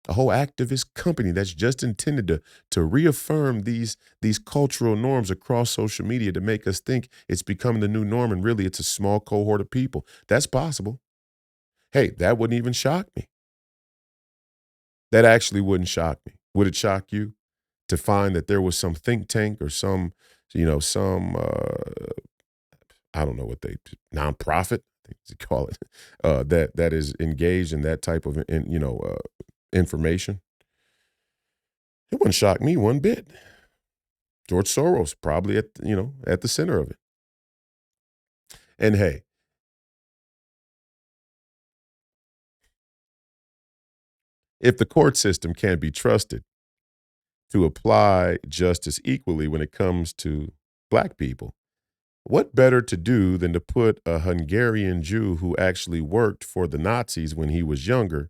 a whole activist company that's just intended to reaffirm these cultural norms across social media to make us think it's becoming the new norm. And really, it's a small cohort of people. That's possible. Hey, that wouldn't even shock me. That actually wouldn't shock me. Would it shock you to find that there was some think tank or some I don't know what nonprofit? think you call it, that is engaged in that type of information, it wouldn't shock me one bit. George Soros probably at the center of it. And hey, if the court system can't be trusted to apply justice equally when it comes to black people, what better to do than to put a Hungarian Jew who actually worked for the Nazis when he was younger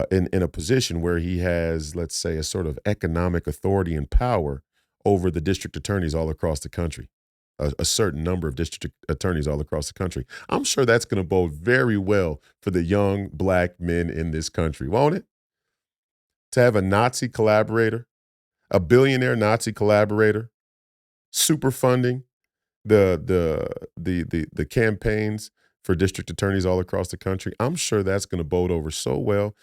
in a position where he has, let's say, a sort of economic authority and power over the district attorneys all across the country, a certain number of district attorneys all across the country. I'm sure that's going to bode very well for the young black men in this country, won't it? To have a Nazi collaborator, a billionaire Nazi collaborator, super funding the campaigns for district attorneys all across the country. I'm sure that's going to bode over so well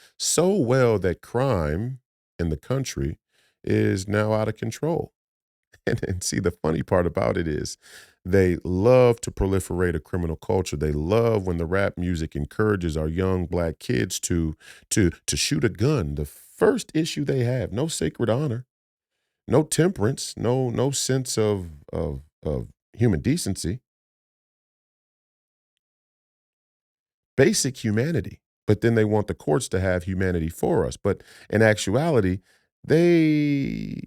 that crime in the country is now out of control. And see, the funny part about it is they love to proliferate a criminal culture. They love when the rap music encourages our young black kids to shoot a gun. The first issue they have, no sacred honor, no temperance, no sense of human decency, basic humanity. But then they want the courts to have humanity for us. But in actuality, they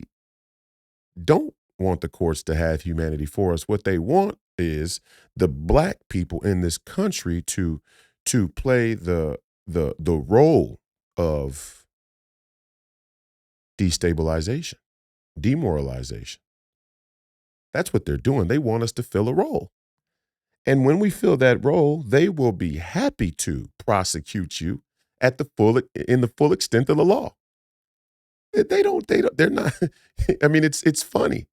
don't want the courts to have humanity for us. What they want is the black people in this country to play the role of destabilization, demoralization. That's what they're doing. They want us to fill a role. And when we fill that role, they will be happy to prosecute you in the full extent of the law. They're not. I mean, it's funny.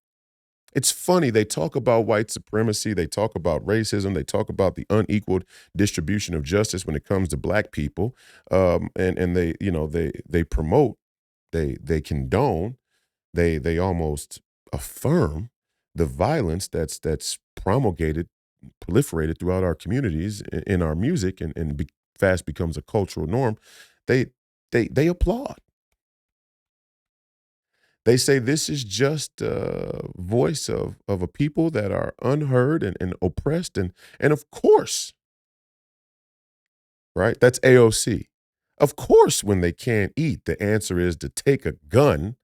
It's funny. They talk about white supremacy. They talk about racism. They talk about the unequal distribution of justice when it comes to black people. And they promote, they condone, they almost affirm the violence that's proliferated throughout our communities in our music and fast becomes a cultural norm. They applaud. They say this is just a voice of a people that are unheard and oppressed. And of course, right, that's AOC. Of course, when they can't eat, the answer is to take a gun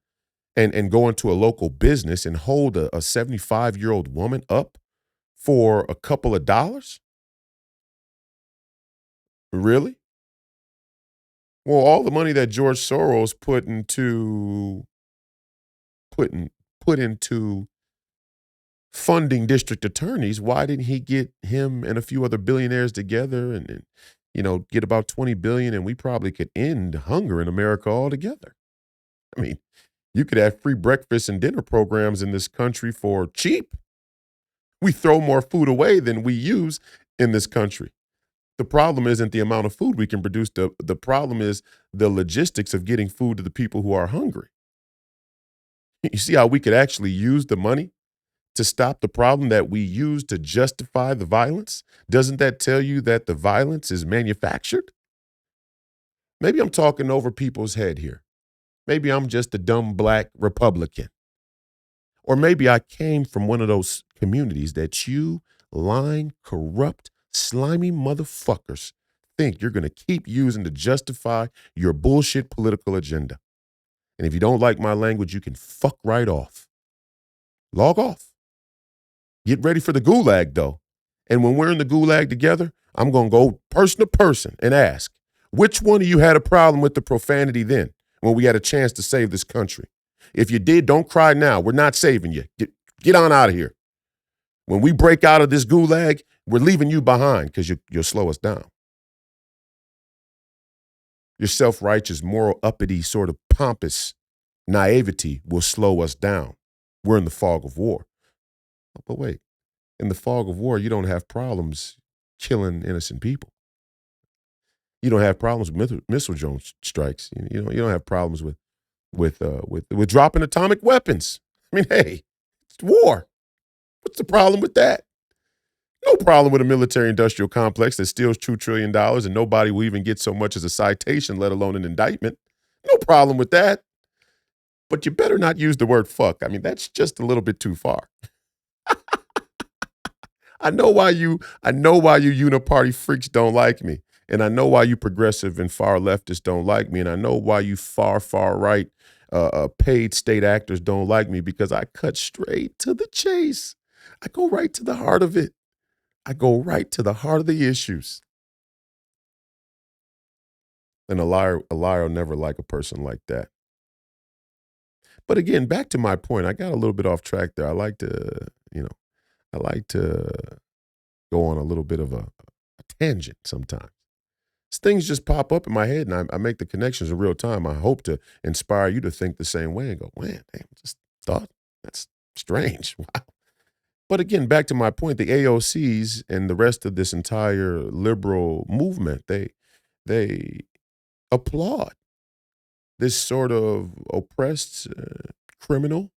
and go into a local business and hold a 75-year-old woman up for a couple of dollars? Really? Well, all the money that George Soros put into funding district attorneys, why didn't he get him and a few other billionaires together and get about 20 billion and we probably could end hunger in America altogether? I mean, you could have free breakfast and dinner programs in this country for cheap. We throw more food away than we use in this country. The problem isn't the amount of food we can produce. The problem is the logistics of getting food to the people who are hungry. You see how we could actually use the money to stop the problem that we use to justify the violence? Doesn't that tell you that the violence is manufactured? Maybe I'm talking over people's head here. Maybe I'm just a dumb black Republican. Or maybe I came from one of those communities that you lying, corrupt, slimy motherfuckers think you're going to keep using to justify your bullshit political agenda. And if you don't like my language, you can fuck right off. Log off. Get ready for the gulag, though. And when we're in the gulag together, I'm going to go person to person and ask, which one of you had a problem with the profanity then when we had a chance to save this country? If you did, don't cry now. We're not saving you. Get on out of here. When we break out of this gulag, we're leaving you behind because you'll slow us down. Your self-righteous, moral, uppity, sort of pompous naivety will slow us down. We're in the fog of war. But wait, in the fog of war, you don't have problems killing innocent people. You don't have problems with missile drone strikes. You don't have problems with dropping atomic weapons. I mean, hey, it's war. What's the problem with that? No problem with a military industrial complex that steals $2 trillion and nobody will even get so much as a citation, let alone an indictment. No problem with that. But you better not use the word fuck. I mean, that's just a little bit too far. I know why you uniparty freaks don't like me. And I know why you progressive and far leftists don't like me. And I know why you far right paid state actors don't like me, because I cut straight to the chase. I go right to the heart of it. I go right to the heart of the issues. And a liar will never like a person like that. But again, back to my point, I got a little bit off track there. I like to go on a little bit of a tangent sometimes. Things just pop up in my head and I make the connections in real time. I hope to inspire you to think the same way and go, man, damn, just thought that's strange. Wow. But again, back to my point, the AOCs and the rest of this entire liberal movement, they applaud this sort of oppressed criminal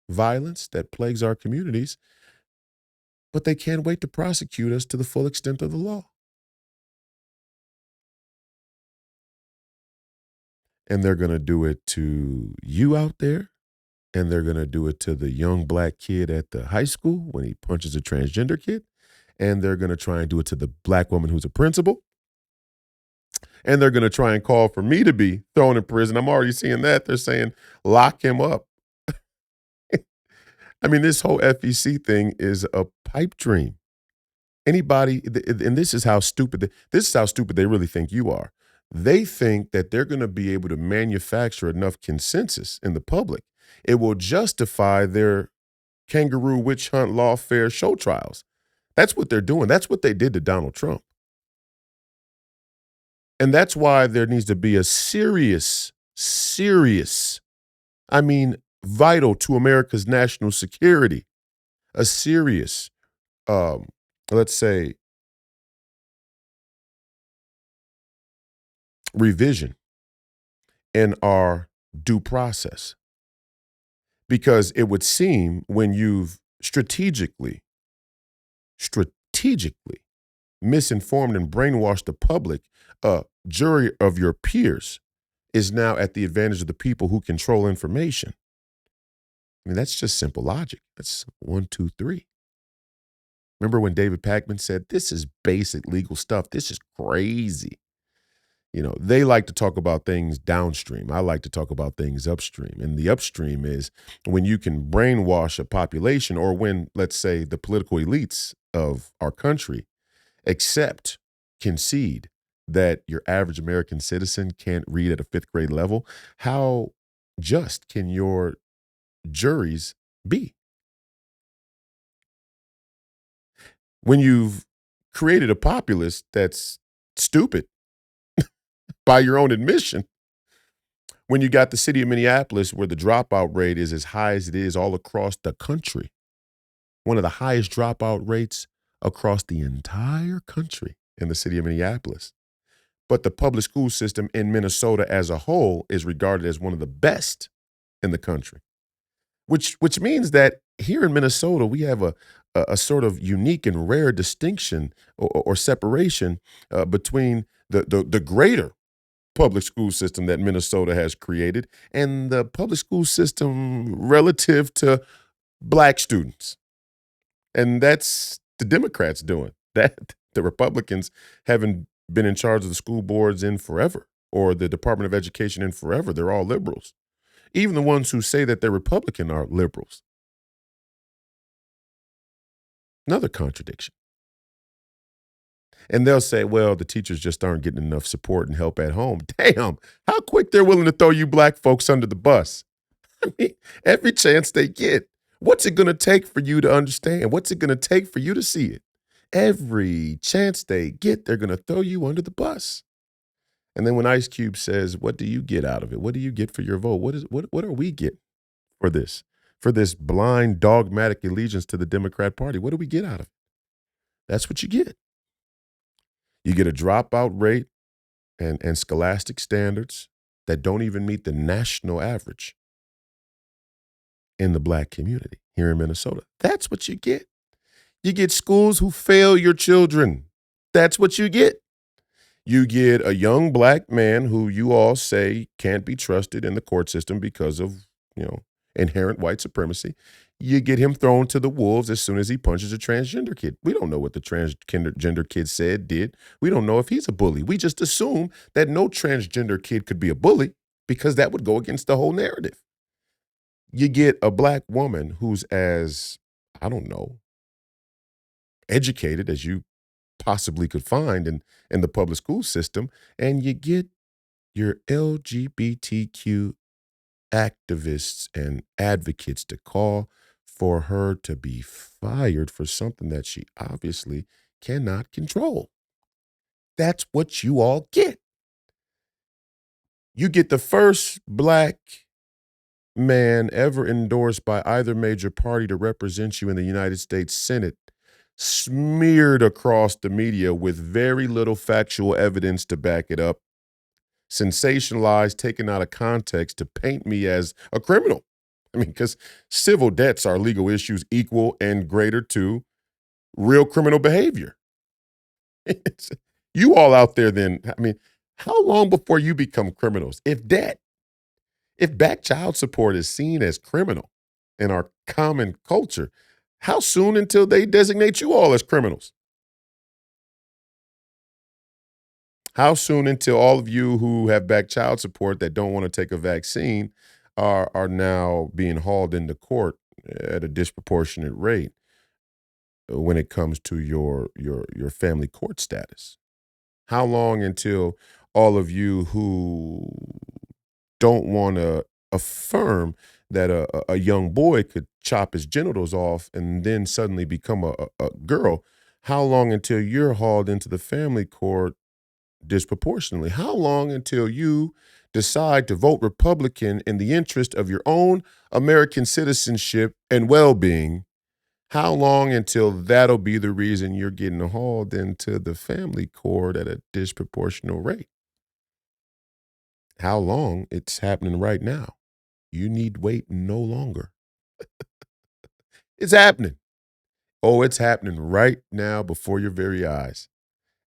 violence that plagues our communities, but they can't wait to prosecute us to the full extent of the law. And they're going to do it to you out there, and they're going to do it to the young black kid at the high school when he punches a transgender kid, and they're going to try and do it to the black woman who's a principal, and they're going to try and call for me to be thrown in prison. I'm already seeing that. They're saying, lock him up. I mean, this whole FEC thing is a pipe dream. Anybody, and this is how stupid they really think you are. They think that they're going to be able to manufacture enough consensus in the public. It will justify their kangaroo witch hunt lawfare show trials. That's what they're doing. That's what they did to Donald Trump. And that's why there needs to be a serious, I mean, vital to America's national security, a serious, let's say, revision in our due process. Because it would seem when you've strategically misinformed and brainwashed the public, a jury of your peers is now at the advantage of the people who control information. I mean, that's just simple logic. That's 1, 2, 3. Remember when David Pakman said, this is basic legal stuff. This is crazy. You know, they like to talk about things downstream. I like to talk about things upstream. And the upstream is when you can brainwash a population, or when, let's say, the political elites of our country concede that your average American citizen can't read at a 5th grade level. How just can your juries be? When you've created a populace that's stupid by your own admission, when you got the city of Minneapolis where the dropout rate is as high as it is all across the country, one of the highest dropout rates across the entire country in the city of Minneapolis. But the public school system in Minnesota as a whole is regarded as one of the best in the country, which means that here in Minnesota, we have a sort of unique and rare distinction or separation between the greater public school system that Minnesota has created and the public school system relative to black students. And that's the Democrats doing that. The Republicans haven't been in charge of the school boards in forever, or the Department of Education in forever. They're all liberals. Even the ones who say that they're Republican are liberals. Another contradiction. And they'll say, well, the teachers just aren't getting enough support and help at home. Damn, how quick they're willing to throw you black folks under the bus. I mean, every chance they get. What's it going to take for you to understand? What's it going to take for you to see it? Every chance they get, they're going to throw you under the bus. And then when Ice Cube says, what do you get out of it? What do you get for your vote? What are we getting for this? For this blind, dogmatic allegiance to the Democrat Party? What do we get out of it? That's what you get. You get a dropout rate and scholastic standards that don't even meet the national average in the black community here in Minnesota. That's what you get. You get schools who fail your children. That's what you get. You get a young black man who you all say can't be trusted in the court system because of, inherent white supremacy. You get him thrown to the wolves as soon as he punches a transgender kid. We don't know what the transgender kid did. We don't know if he's a bully. We just assume that no transgender kid could be a bully because that would go against the whole narrative. You get a black woman who's as, I don't know, educated as you possibly could find in the public school system, and you get your LGBTQ activists and advocates to call for her to be fired for something that she obviously cannot control. That's what you all get. You get the first black man ever endorsed by either major party to represent you in the United States Senate, smeared across the media with very little factual evidence to back it up, sensationalized, taken out of context to paint me as a criminal. I mean, because civil debts are legal issues equal and greater to real criminal behavior. You all out there then, I mean, how long before you become criminals? If back child support is seen as criminal in our common culture, how soon until they designate you all as criminals? How soon until all of you who have back child support that don't want to take a vaccine are now being hauled into court at a disproportionate rate when it comes to your family court status? How long until all of you who don't want to affirm that a young boy could chop his genitals off and then suddenly become a girl, how long until you're hauled into the family court disproportionately? How long until you decide to vote Republican in the interest of your own American citizenship and well-being? How long until that'll be the reason you're getting hauled into the family court at a disproportional rate? How long? It's happening right now. You need wait no longer. It's happening. Oh, it's happening right now before your very eyes.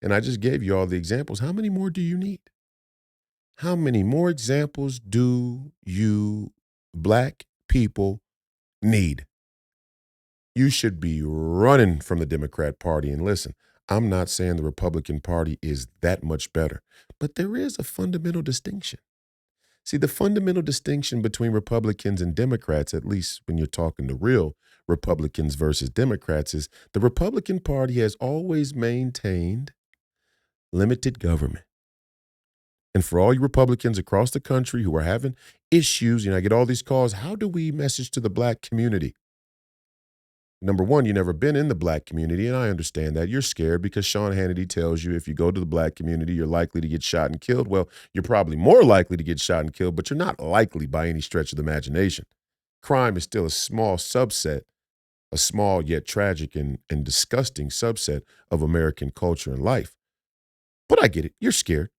And I just gave you all the examples. How many more do you need? How many more examples do you black people need? You should be running from the Democrat Party. And listen, I'm not saying the Republican Party is that much better, but there is a fundamental distinction. See, the fundamental distinction between Republicans and Democrats, at least when you're talking to real Republicans versus Democrats, is the Republican Party has always maintained limited government. And for all you Republicans across the country who are having issues, I get all these calls, how do we message to the black community? Number one, you've never been in the black community, and I understand that. You're scared because Sean Hannity tells you if you go to the black community, you're likely to get shot and killed. Well, you're probably more likely to get shot and killed, but you're not likely by any stretch of the imagination. Crime is still a small subset, a small yet tragic and disgusting subset of American culture and life. But I get it. You're scared.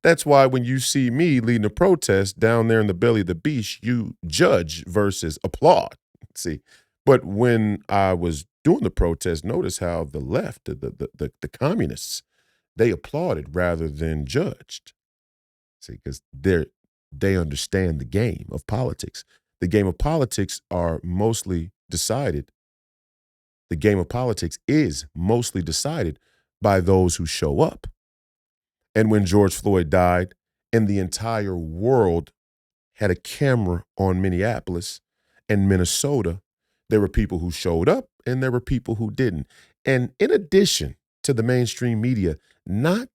That's why when you see me leading a protest down there in the belly of the beast, you judge versus applaud. See, but when I was doing the protest, notice how the left, the communists, they applauded rather than judged. See, because they understand the game of politics. The game of politics are mostly decided. The game of politics is mostly decided by those who show up. And when George Floyd died and the entire world had a camera on Minneapolis and Minnesota, there were people who showed up and there were people who didn't. And in addition to the mainstream media not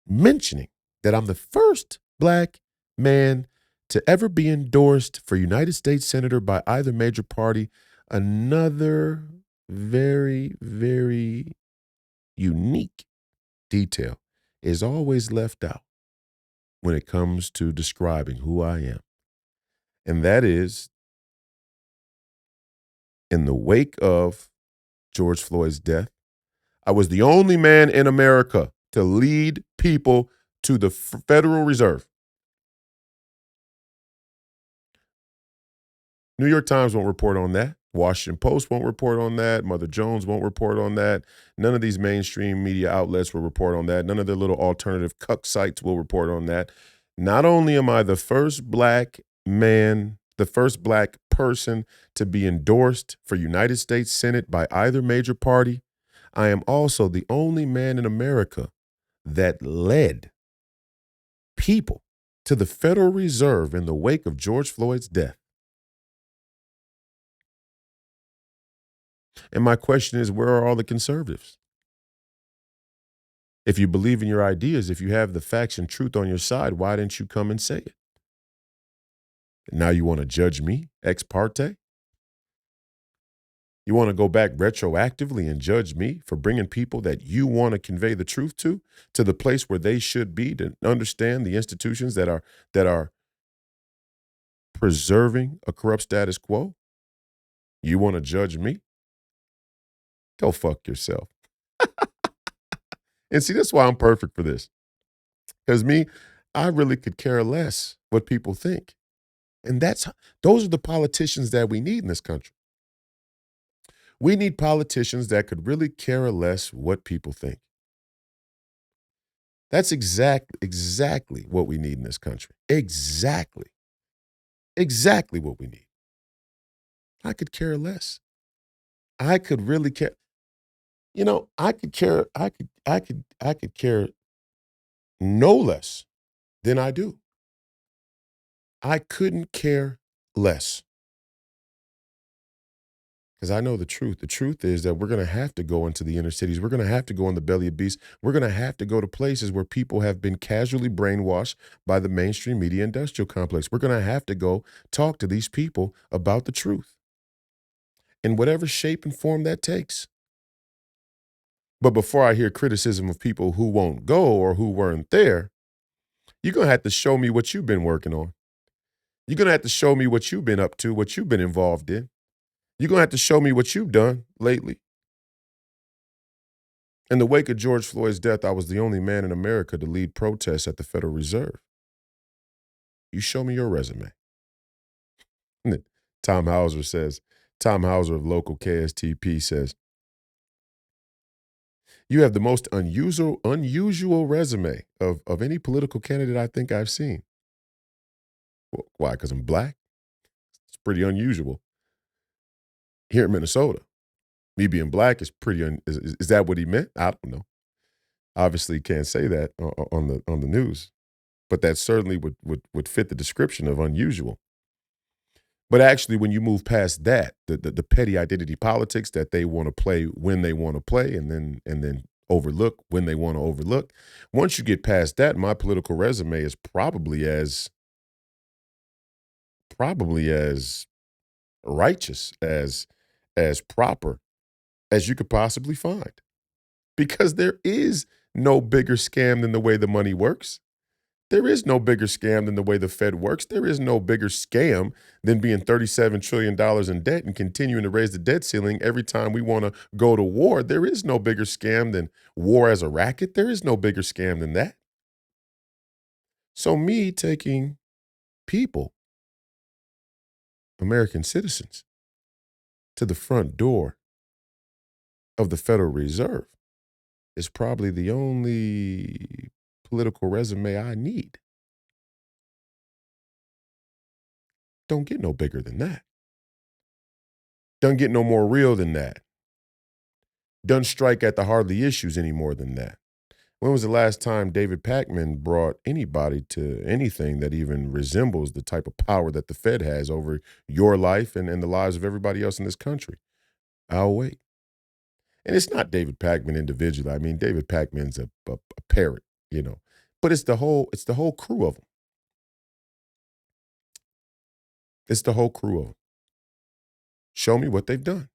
mentioning that I'm the first black man to ever be endorsed for United States Senator by either major party, another very, very unique detail is always left out when it comes to describing who I am. And that is, in the wake of George Floyd's death, I was the only man in America to lead people to the Federal Reserve. New York Times won't report on that. Washington Post won't report on that. Mother Jones won't report on that. None of these mainstream media outlets will report on that. None of their little alternative cuck sites will report on that. Not only am I the first black man, the first black person to be endorsed for United States Senate by either major party, I am also the only man in America that led people to the Federal Reserve in the wake of George Floyd's death. And my question is, where are all the conservatives? If you believe in your ideas, if you have the facts and truth on your side, why didn't you come and say it? Now you want to judge me ex parte? You want to go back retroactively and judge me for bringing people that you want to convey the truth to the place where they should be, to understand the institutions that are preserving a corrupt status quo? You want to judge me? Go fuck yourself. And see, that's why I'm perfect for this. Because me, I really could care less what people think. And those are the politicians that we need in this country. We need politicians that could really care less what people think. That's exactly what we need in this country. Exactly what we need. I could care less. I could really care. You know, I could care no less than I do. I couldn't care less. Because I know the truth. The truth is that we're going to have to go into the inner cities. We're going to have to go in the belly of beasts. We're going to have to go to places where people have been casually brainwashed by the mainstream media industrial complex. We're going to have to go talk to these people about the truth in whatever shape and form that takes. But before I hear criticism of people who won't go or who weren't there, you're going to have to show me what you've been working on. You're going to have to show me what you've been up to, what you've been involved in. You're going to have to show me what you've done lately. In the wake of George Floyd's death, I was the only man in America to lead protests at the Federal Reserve. You show me your resume. Tom Hauser of local KSTP says, you have the most unusual resume of any political candidate I think I've seen. Well, why? Because I'm black? It's pretty unusual. Here in Minnesota, me being black is pretty, is that what he meant? I don't know. Obviously can't say that on the news, but that certainly would fit the description of unusual. But actually, when you move past that, the petty identity politics that they want to play when they want to play, and then overlook when they want to overlook, once you get past that, my political resume is probably as righteous, as proper as you could possibly find. Because there is no bigger scam than the way the money works. There is no bigger scam than the way the Fed works. There is no bigger scam than being $37 trillion in debt and continuing to raise the debt ceiling every time we want to go to war. There is no bigger scam than war as a racket. There is no bigger scam than that. So me taking people, American citizens, to the front door of the Federal Reserve is probably the only political resume I need. Don't get no bigger than that. Don't get no more real than that. Doesn't strike at the heart of the issues any more than that. When was the last time David Packman brought anybody to anything that even resembles the type of power that the Fed has over your life and the lives of everybody else in this country? I'll wait. And it's not David Packman individually. I mean, David Packman's a parrot, but it's the whole crew of them. It's the whole crew of them. Show me what they've done.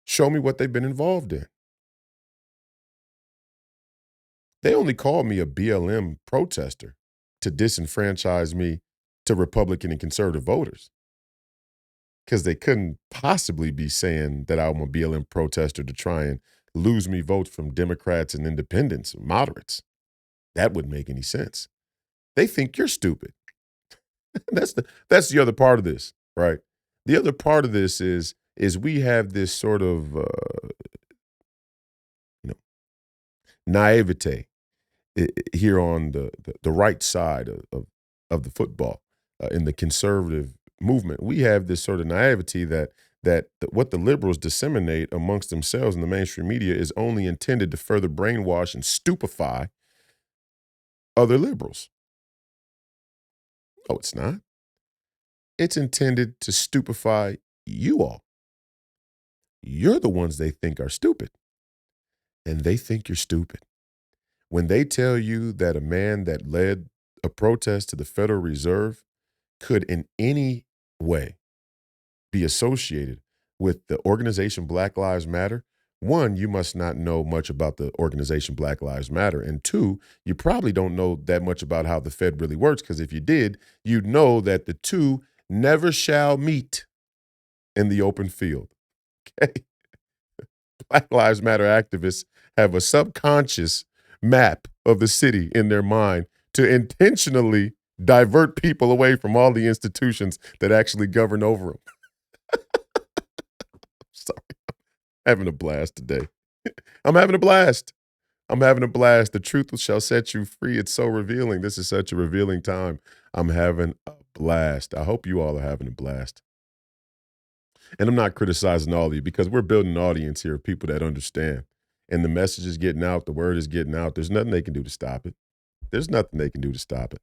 Show me what they've been involved in. They only called me a BLM protester to disenfranchise me to Republican and conservative voters, because they couldn't possibly be saying that I'm a BLM protester to try and lose me votes from Democrats and independents, moderates. That wouldn't make any sense. They think you're stupid. That's the other part of this, right? The other part of this is we have this sort of you know naivete here on the right side of the football in the conservative movement. We have this sort of naivety that what the liberals disseminate amongst themselves in the mainstream media is only intended to further brainwash and stupefy other liberals. No, it's not. It's intended to stupefy you all. You're the ones they think are stupid, and they think you're stupid. When they tell you that a man that led a protest to the Federal Reserve could in any way be associated with the organization Black Lives Matter, one, you must not know much about the organization Black Lives Matter. And two, you probably don't know that much about how the Fed really works, because if you did, you'd know that the two never shall meet in the open field. Okay? Black Lives Matter activists have a subconscious map of the city in their mind to intentionally divert people away from all the institutions that actually govern over them. Sorry, having a blast today. I'm having a blast. I'm having a blast. The truth shall set you free. It's so revealing. This is such a revealing time. I'm having a blast. I hope you all are having a blast. And I'm not criticizing all of you, because we're building an audience here of people that understand. And the message is getting out. The word is getting out. There's nothing they can do to stop it. There's nothing they can do to stop it.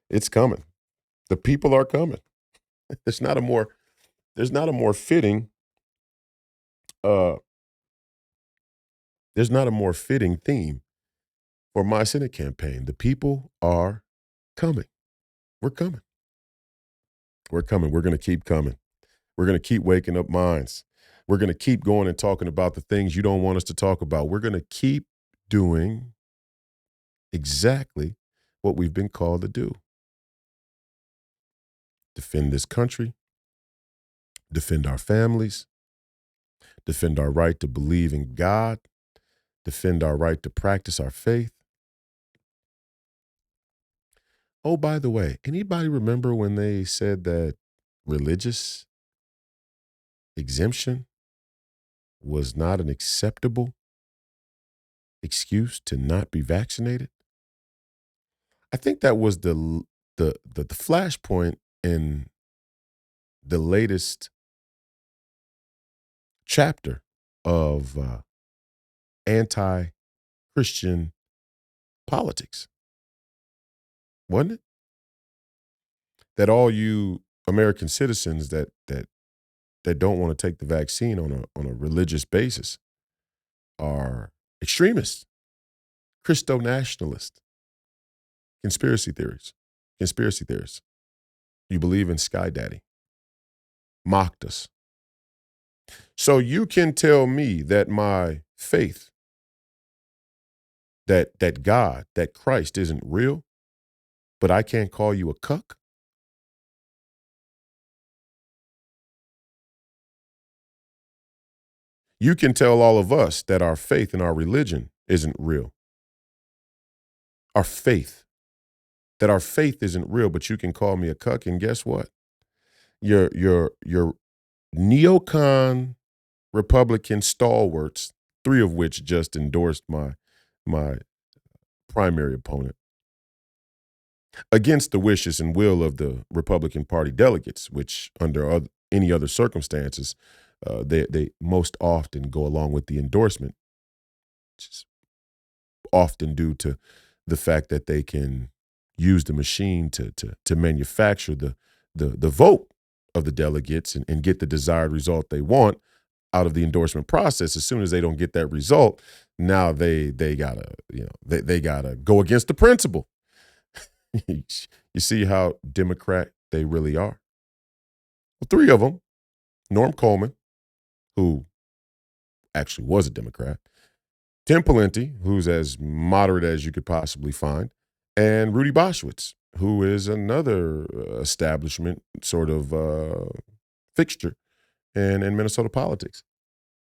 It's coming. The people are coming. There's not a more fitting there's not a more fitting theme for my Senate campaign. The people are coming. We're coming. We're coming. We're going to keep coming. We're going to keep waking up minds. We're going to keep going and talking about the things you don't want us to talk about. We're going to keep doing exactly what we've been called to do. Defend this country, defend our families, defend our right to believe in God, defend our right to practice our faith. Oh, by the way, anybody remember when they said that religious exemption was not an acceptable excuse to not be vaccinated? I think that was the flashpoint in the latest chapter of anti-Christian politics, wasn't it? That all you American citizens that don't want to take the vaccine on a religious basis are extremists, Christo-nationalists, conspiracy theorists. You believe in Sky Daddy. Mocked us. So you can tell me that my faith, that God, that Christ isn't real, but I can't call you a cuck? You can tell all of us that our faith and our religion isn't real. Our faith isn't real, but you can call me a cuck, and guess what? Your neocon Republican stalwarts, three of which just endorsed my primary opponent, against the wishes and will of the Republican Party delegates, which under any other circumstances, they most often go along with the endorsement, which is often due to the fact that they can use the machine to manufacture the vote of the delegates and get the desired result they want out of the endorsement process. As soon as they don't get that result, now they gotta they gotta go against the principle. You see how Democrat they really are. Well, three of them: Norm Coleman, who actually was a Democrat; Tim Pawlenty, who's as moderate as you could possibly find; and Rudy Boschwitz, who is another establishment sort of fixture in Minnesota politics.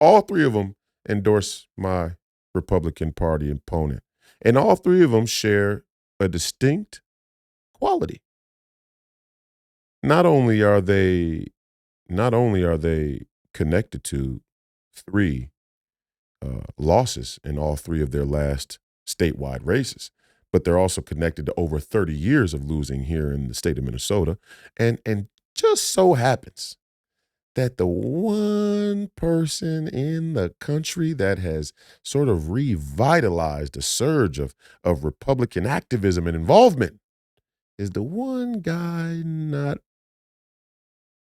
All three of them endorse my Republican Party opponent. And all three of them share a distinct quality. Not only are they not only are they connected to 3 losses in all 3 of their last statewide races, but they're also connected to over 30 years of losing here in the state of Minnesota. And just so happens that the one person in the country that has sort of revitalized a surge of Republican activism and involvement is the one guy not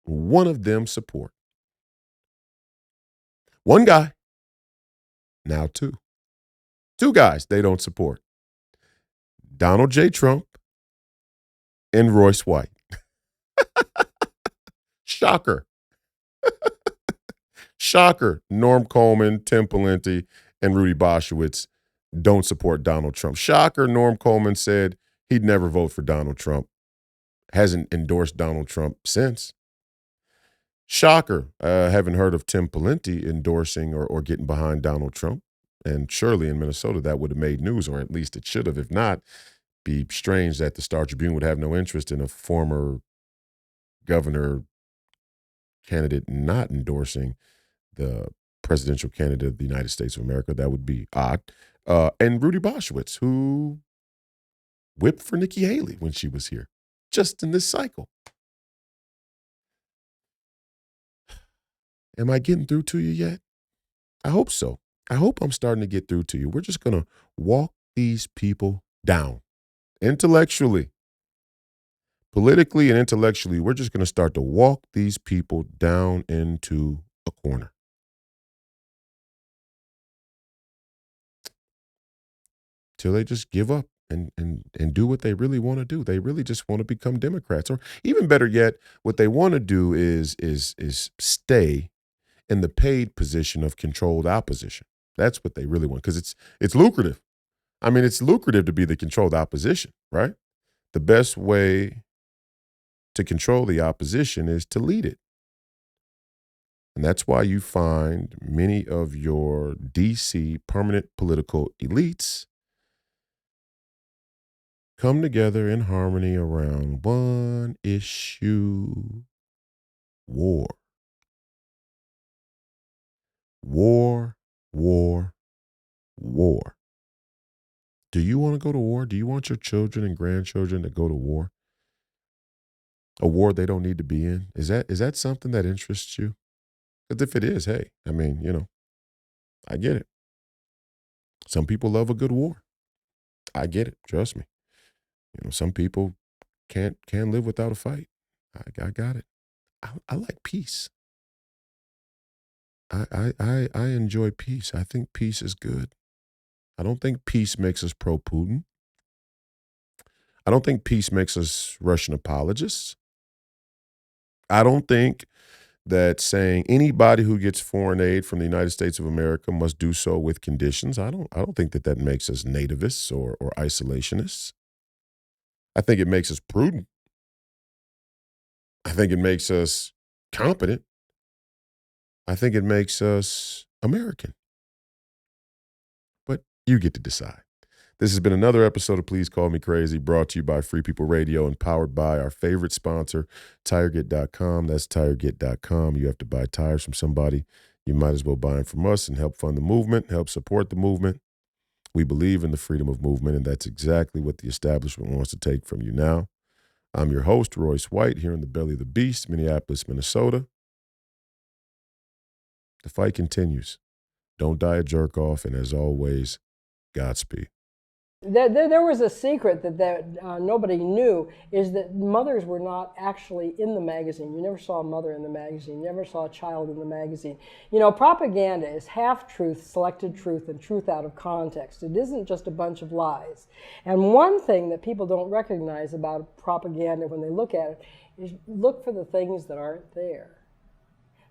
one of them support. One guy, now 2. 2 guys they don't support. Donald J. Trump and Royce White. Shocker. Shocker. Norm Coleman, Tim Pawlenty, and Rudy Boschwitz don't support Donald Trump. Shocker. Norm Coleman said he'd never vote for Donald Trump. Hasn't endorsed Donald Trump since. Shocker. Haven't heard of Tim Pawlenty endorsing or getting behind Donald Trump. And surely in Minnesota that would have made news, or at least it should have. If not, be strange that the Star Tribune would have no interest in a former governor candidate not endorsing the presidential candidate of the United States of America. That would be odd. And Rudy Boschwitz, who whipped for Nikki Haley when she was here, just in this cycle. Am I getting through to you yet? I hope so. I hope I'm starting to get through to you. We're just going to walk these people down intellectually. Politically and intellectually, we're just going to start to walk these people down into a corner. Till they just give up and do what they really want to do. They really just want to become Democrats. Or even better yet, what they want to do is stay in the paid position of controlled opposition. That's what they really want, because it's lucrative. I mean, it's lucrative to be the controlled opposition, right? The best way to control the opposition is to lead it. And that's why you find many of your DC permanent political elites come together in harmony around one issue: war. War, war, war. Do you want to go to war? Do you want your children and grandchildren to go to war? A war they don't need to be in? Is that something that interests you? Because if it is, hey, I mean, I get it. Some people love a good war. I get it. Trust me. Some people can't live without a fight. I got it. I like peace. I enjoy peace. I think peace is good. I don't think peace makes us pro-Putin. I don't think peace makes us Russian apologists. I don't think that saying anybody who gets foreign aid from the United States of America must do so with conditions. I don't think that makes us nativists or isolationists. I think it makes us prudent. I think it makes us competent. I think it makes us American. But you get to decide. This has been another episode of Please Call Me Crazy, brought to you by Free People Radio and powered by our favorite sponsor, TireGet.com. That's TireGet.com. You have to buy tires from somebody. You might as well buy them from us and help fund the movement, help support the movement. We believe in the freedom of movement, and that's exactly what the establishment wants to take from you now. I'm your host, Royce White, here in the belly of the beast, Minneapolis, Minnesota. The fight continues. Don't die a jerk off, and as always, Godspeed. There was a secret that nobody knew, is that mothers were not actually in the magazine. You never saw a mother in the magazine. You never saw a child in the magazine. Propaganda is half-truth, selected truth, and truth out of context. It isn't just a bunch of lies. And one thing that people don't recognize about propaganda when they look at it is look for the things that aren't there.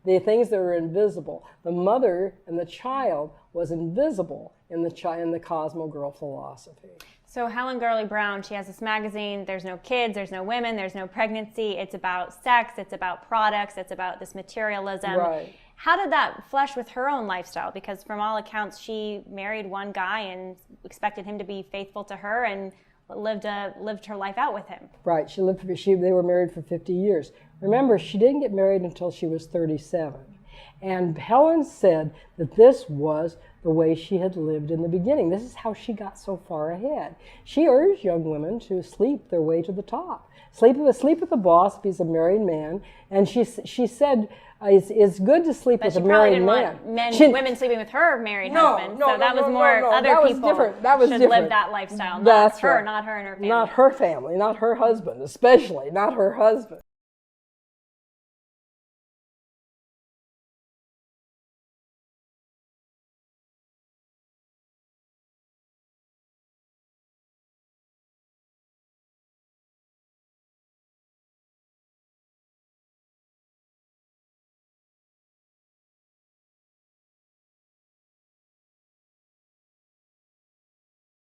The things that are invisible. The mother and the child was invisible in the Cosmo Girl philosophy. So Helen Gurley Brown, she has this magazine. There's no kids, there's no women, there's no pregnancy. It's about sex, it's about products, it's about this materialism. Right. How did that flesh with her own lifestyle? Because from all accounts, she married one guy and expected him to be faithful to her and lived her life out with him. Right. They were married for 50 years. Remember, she didn't get married until she was 37. And Helen said that this was the way she had lived in the beginning. This is how she got so far ahead. She urged young women to sleep their way to the top. Sleep with the boss if he's a married man. And she said, it's good to sleep with a married man. Women sleeping with her married husband. So that was more other people different. That was should different. live that lifestyle. That's not her, right. not her and her family. Not her family, not her husband, especially not her husband.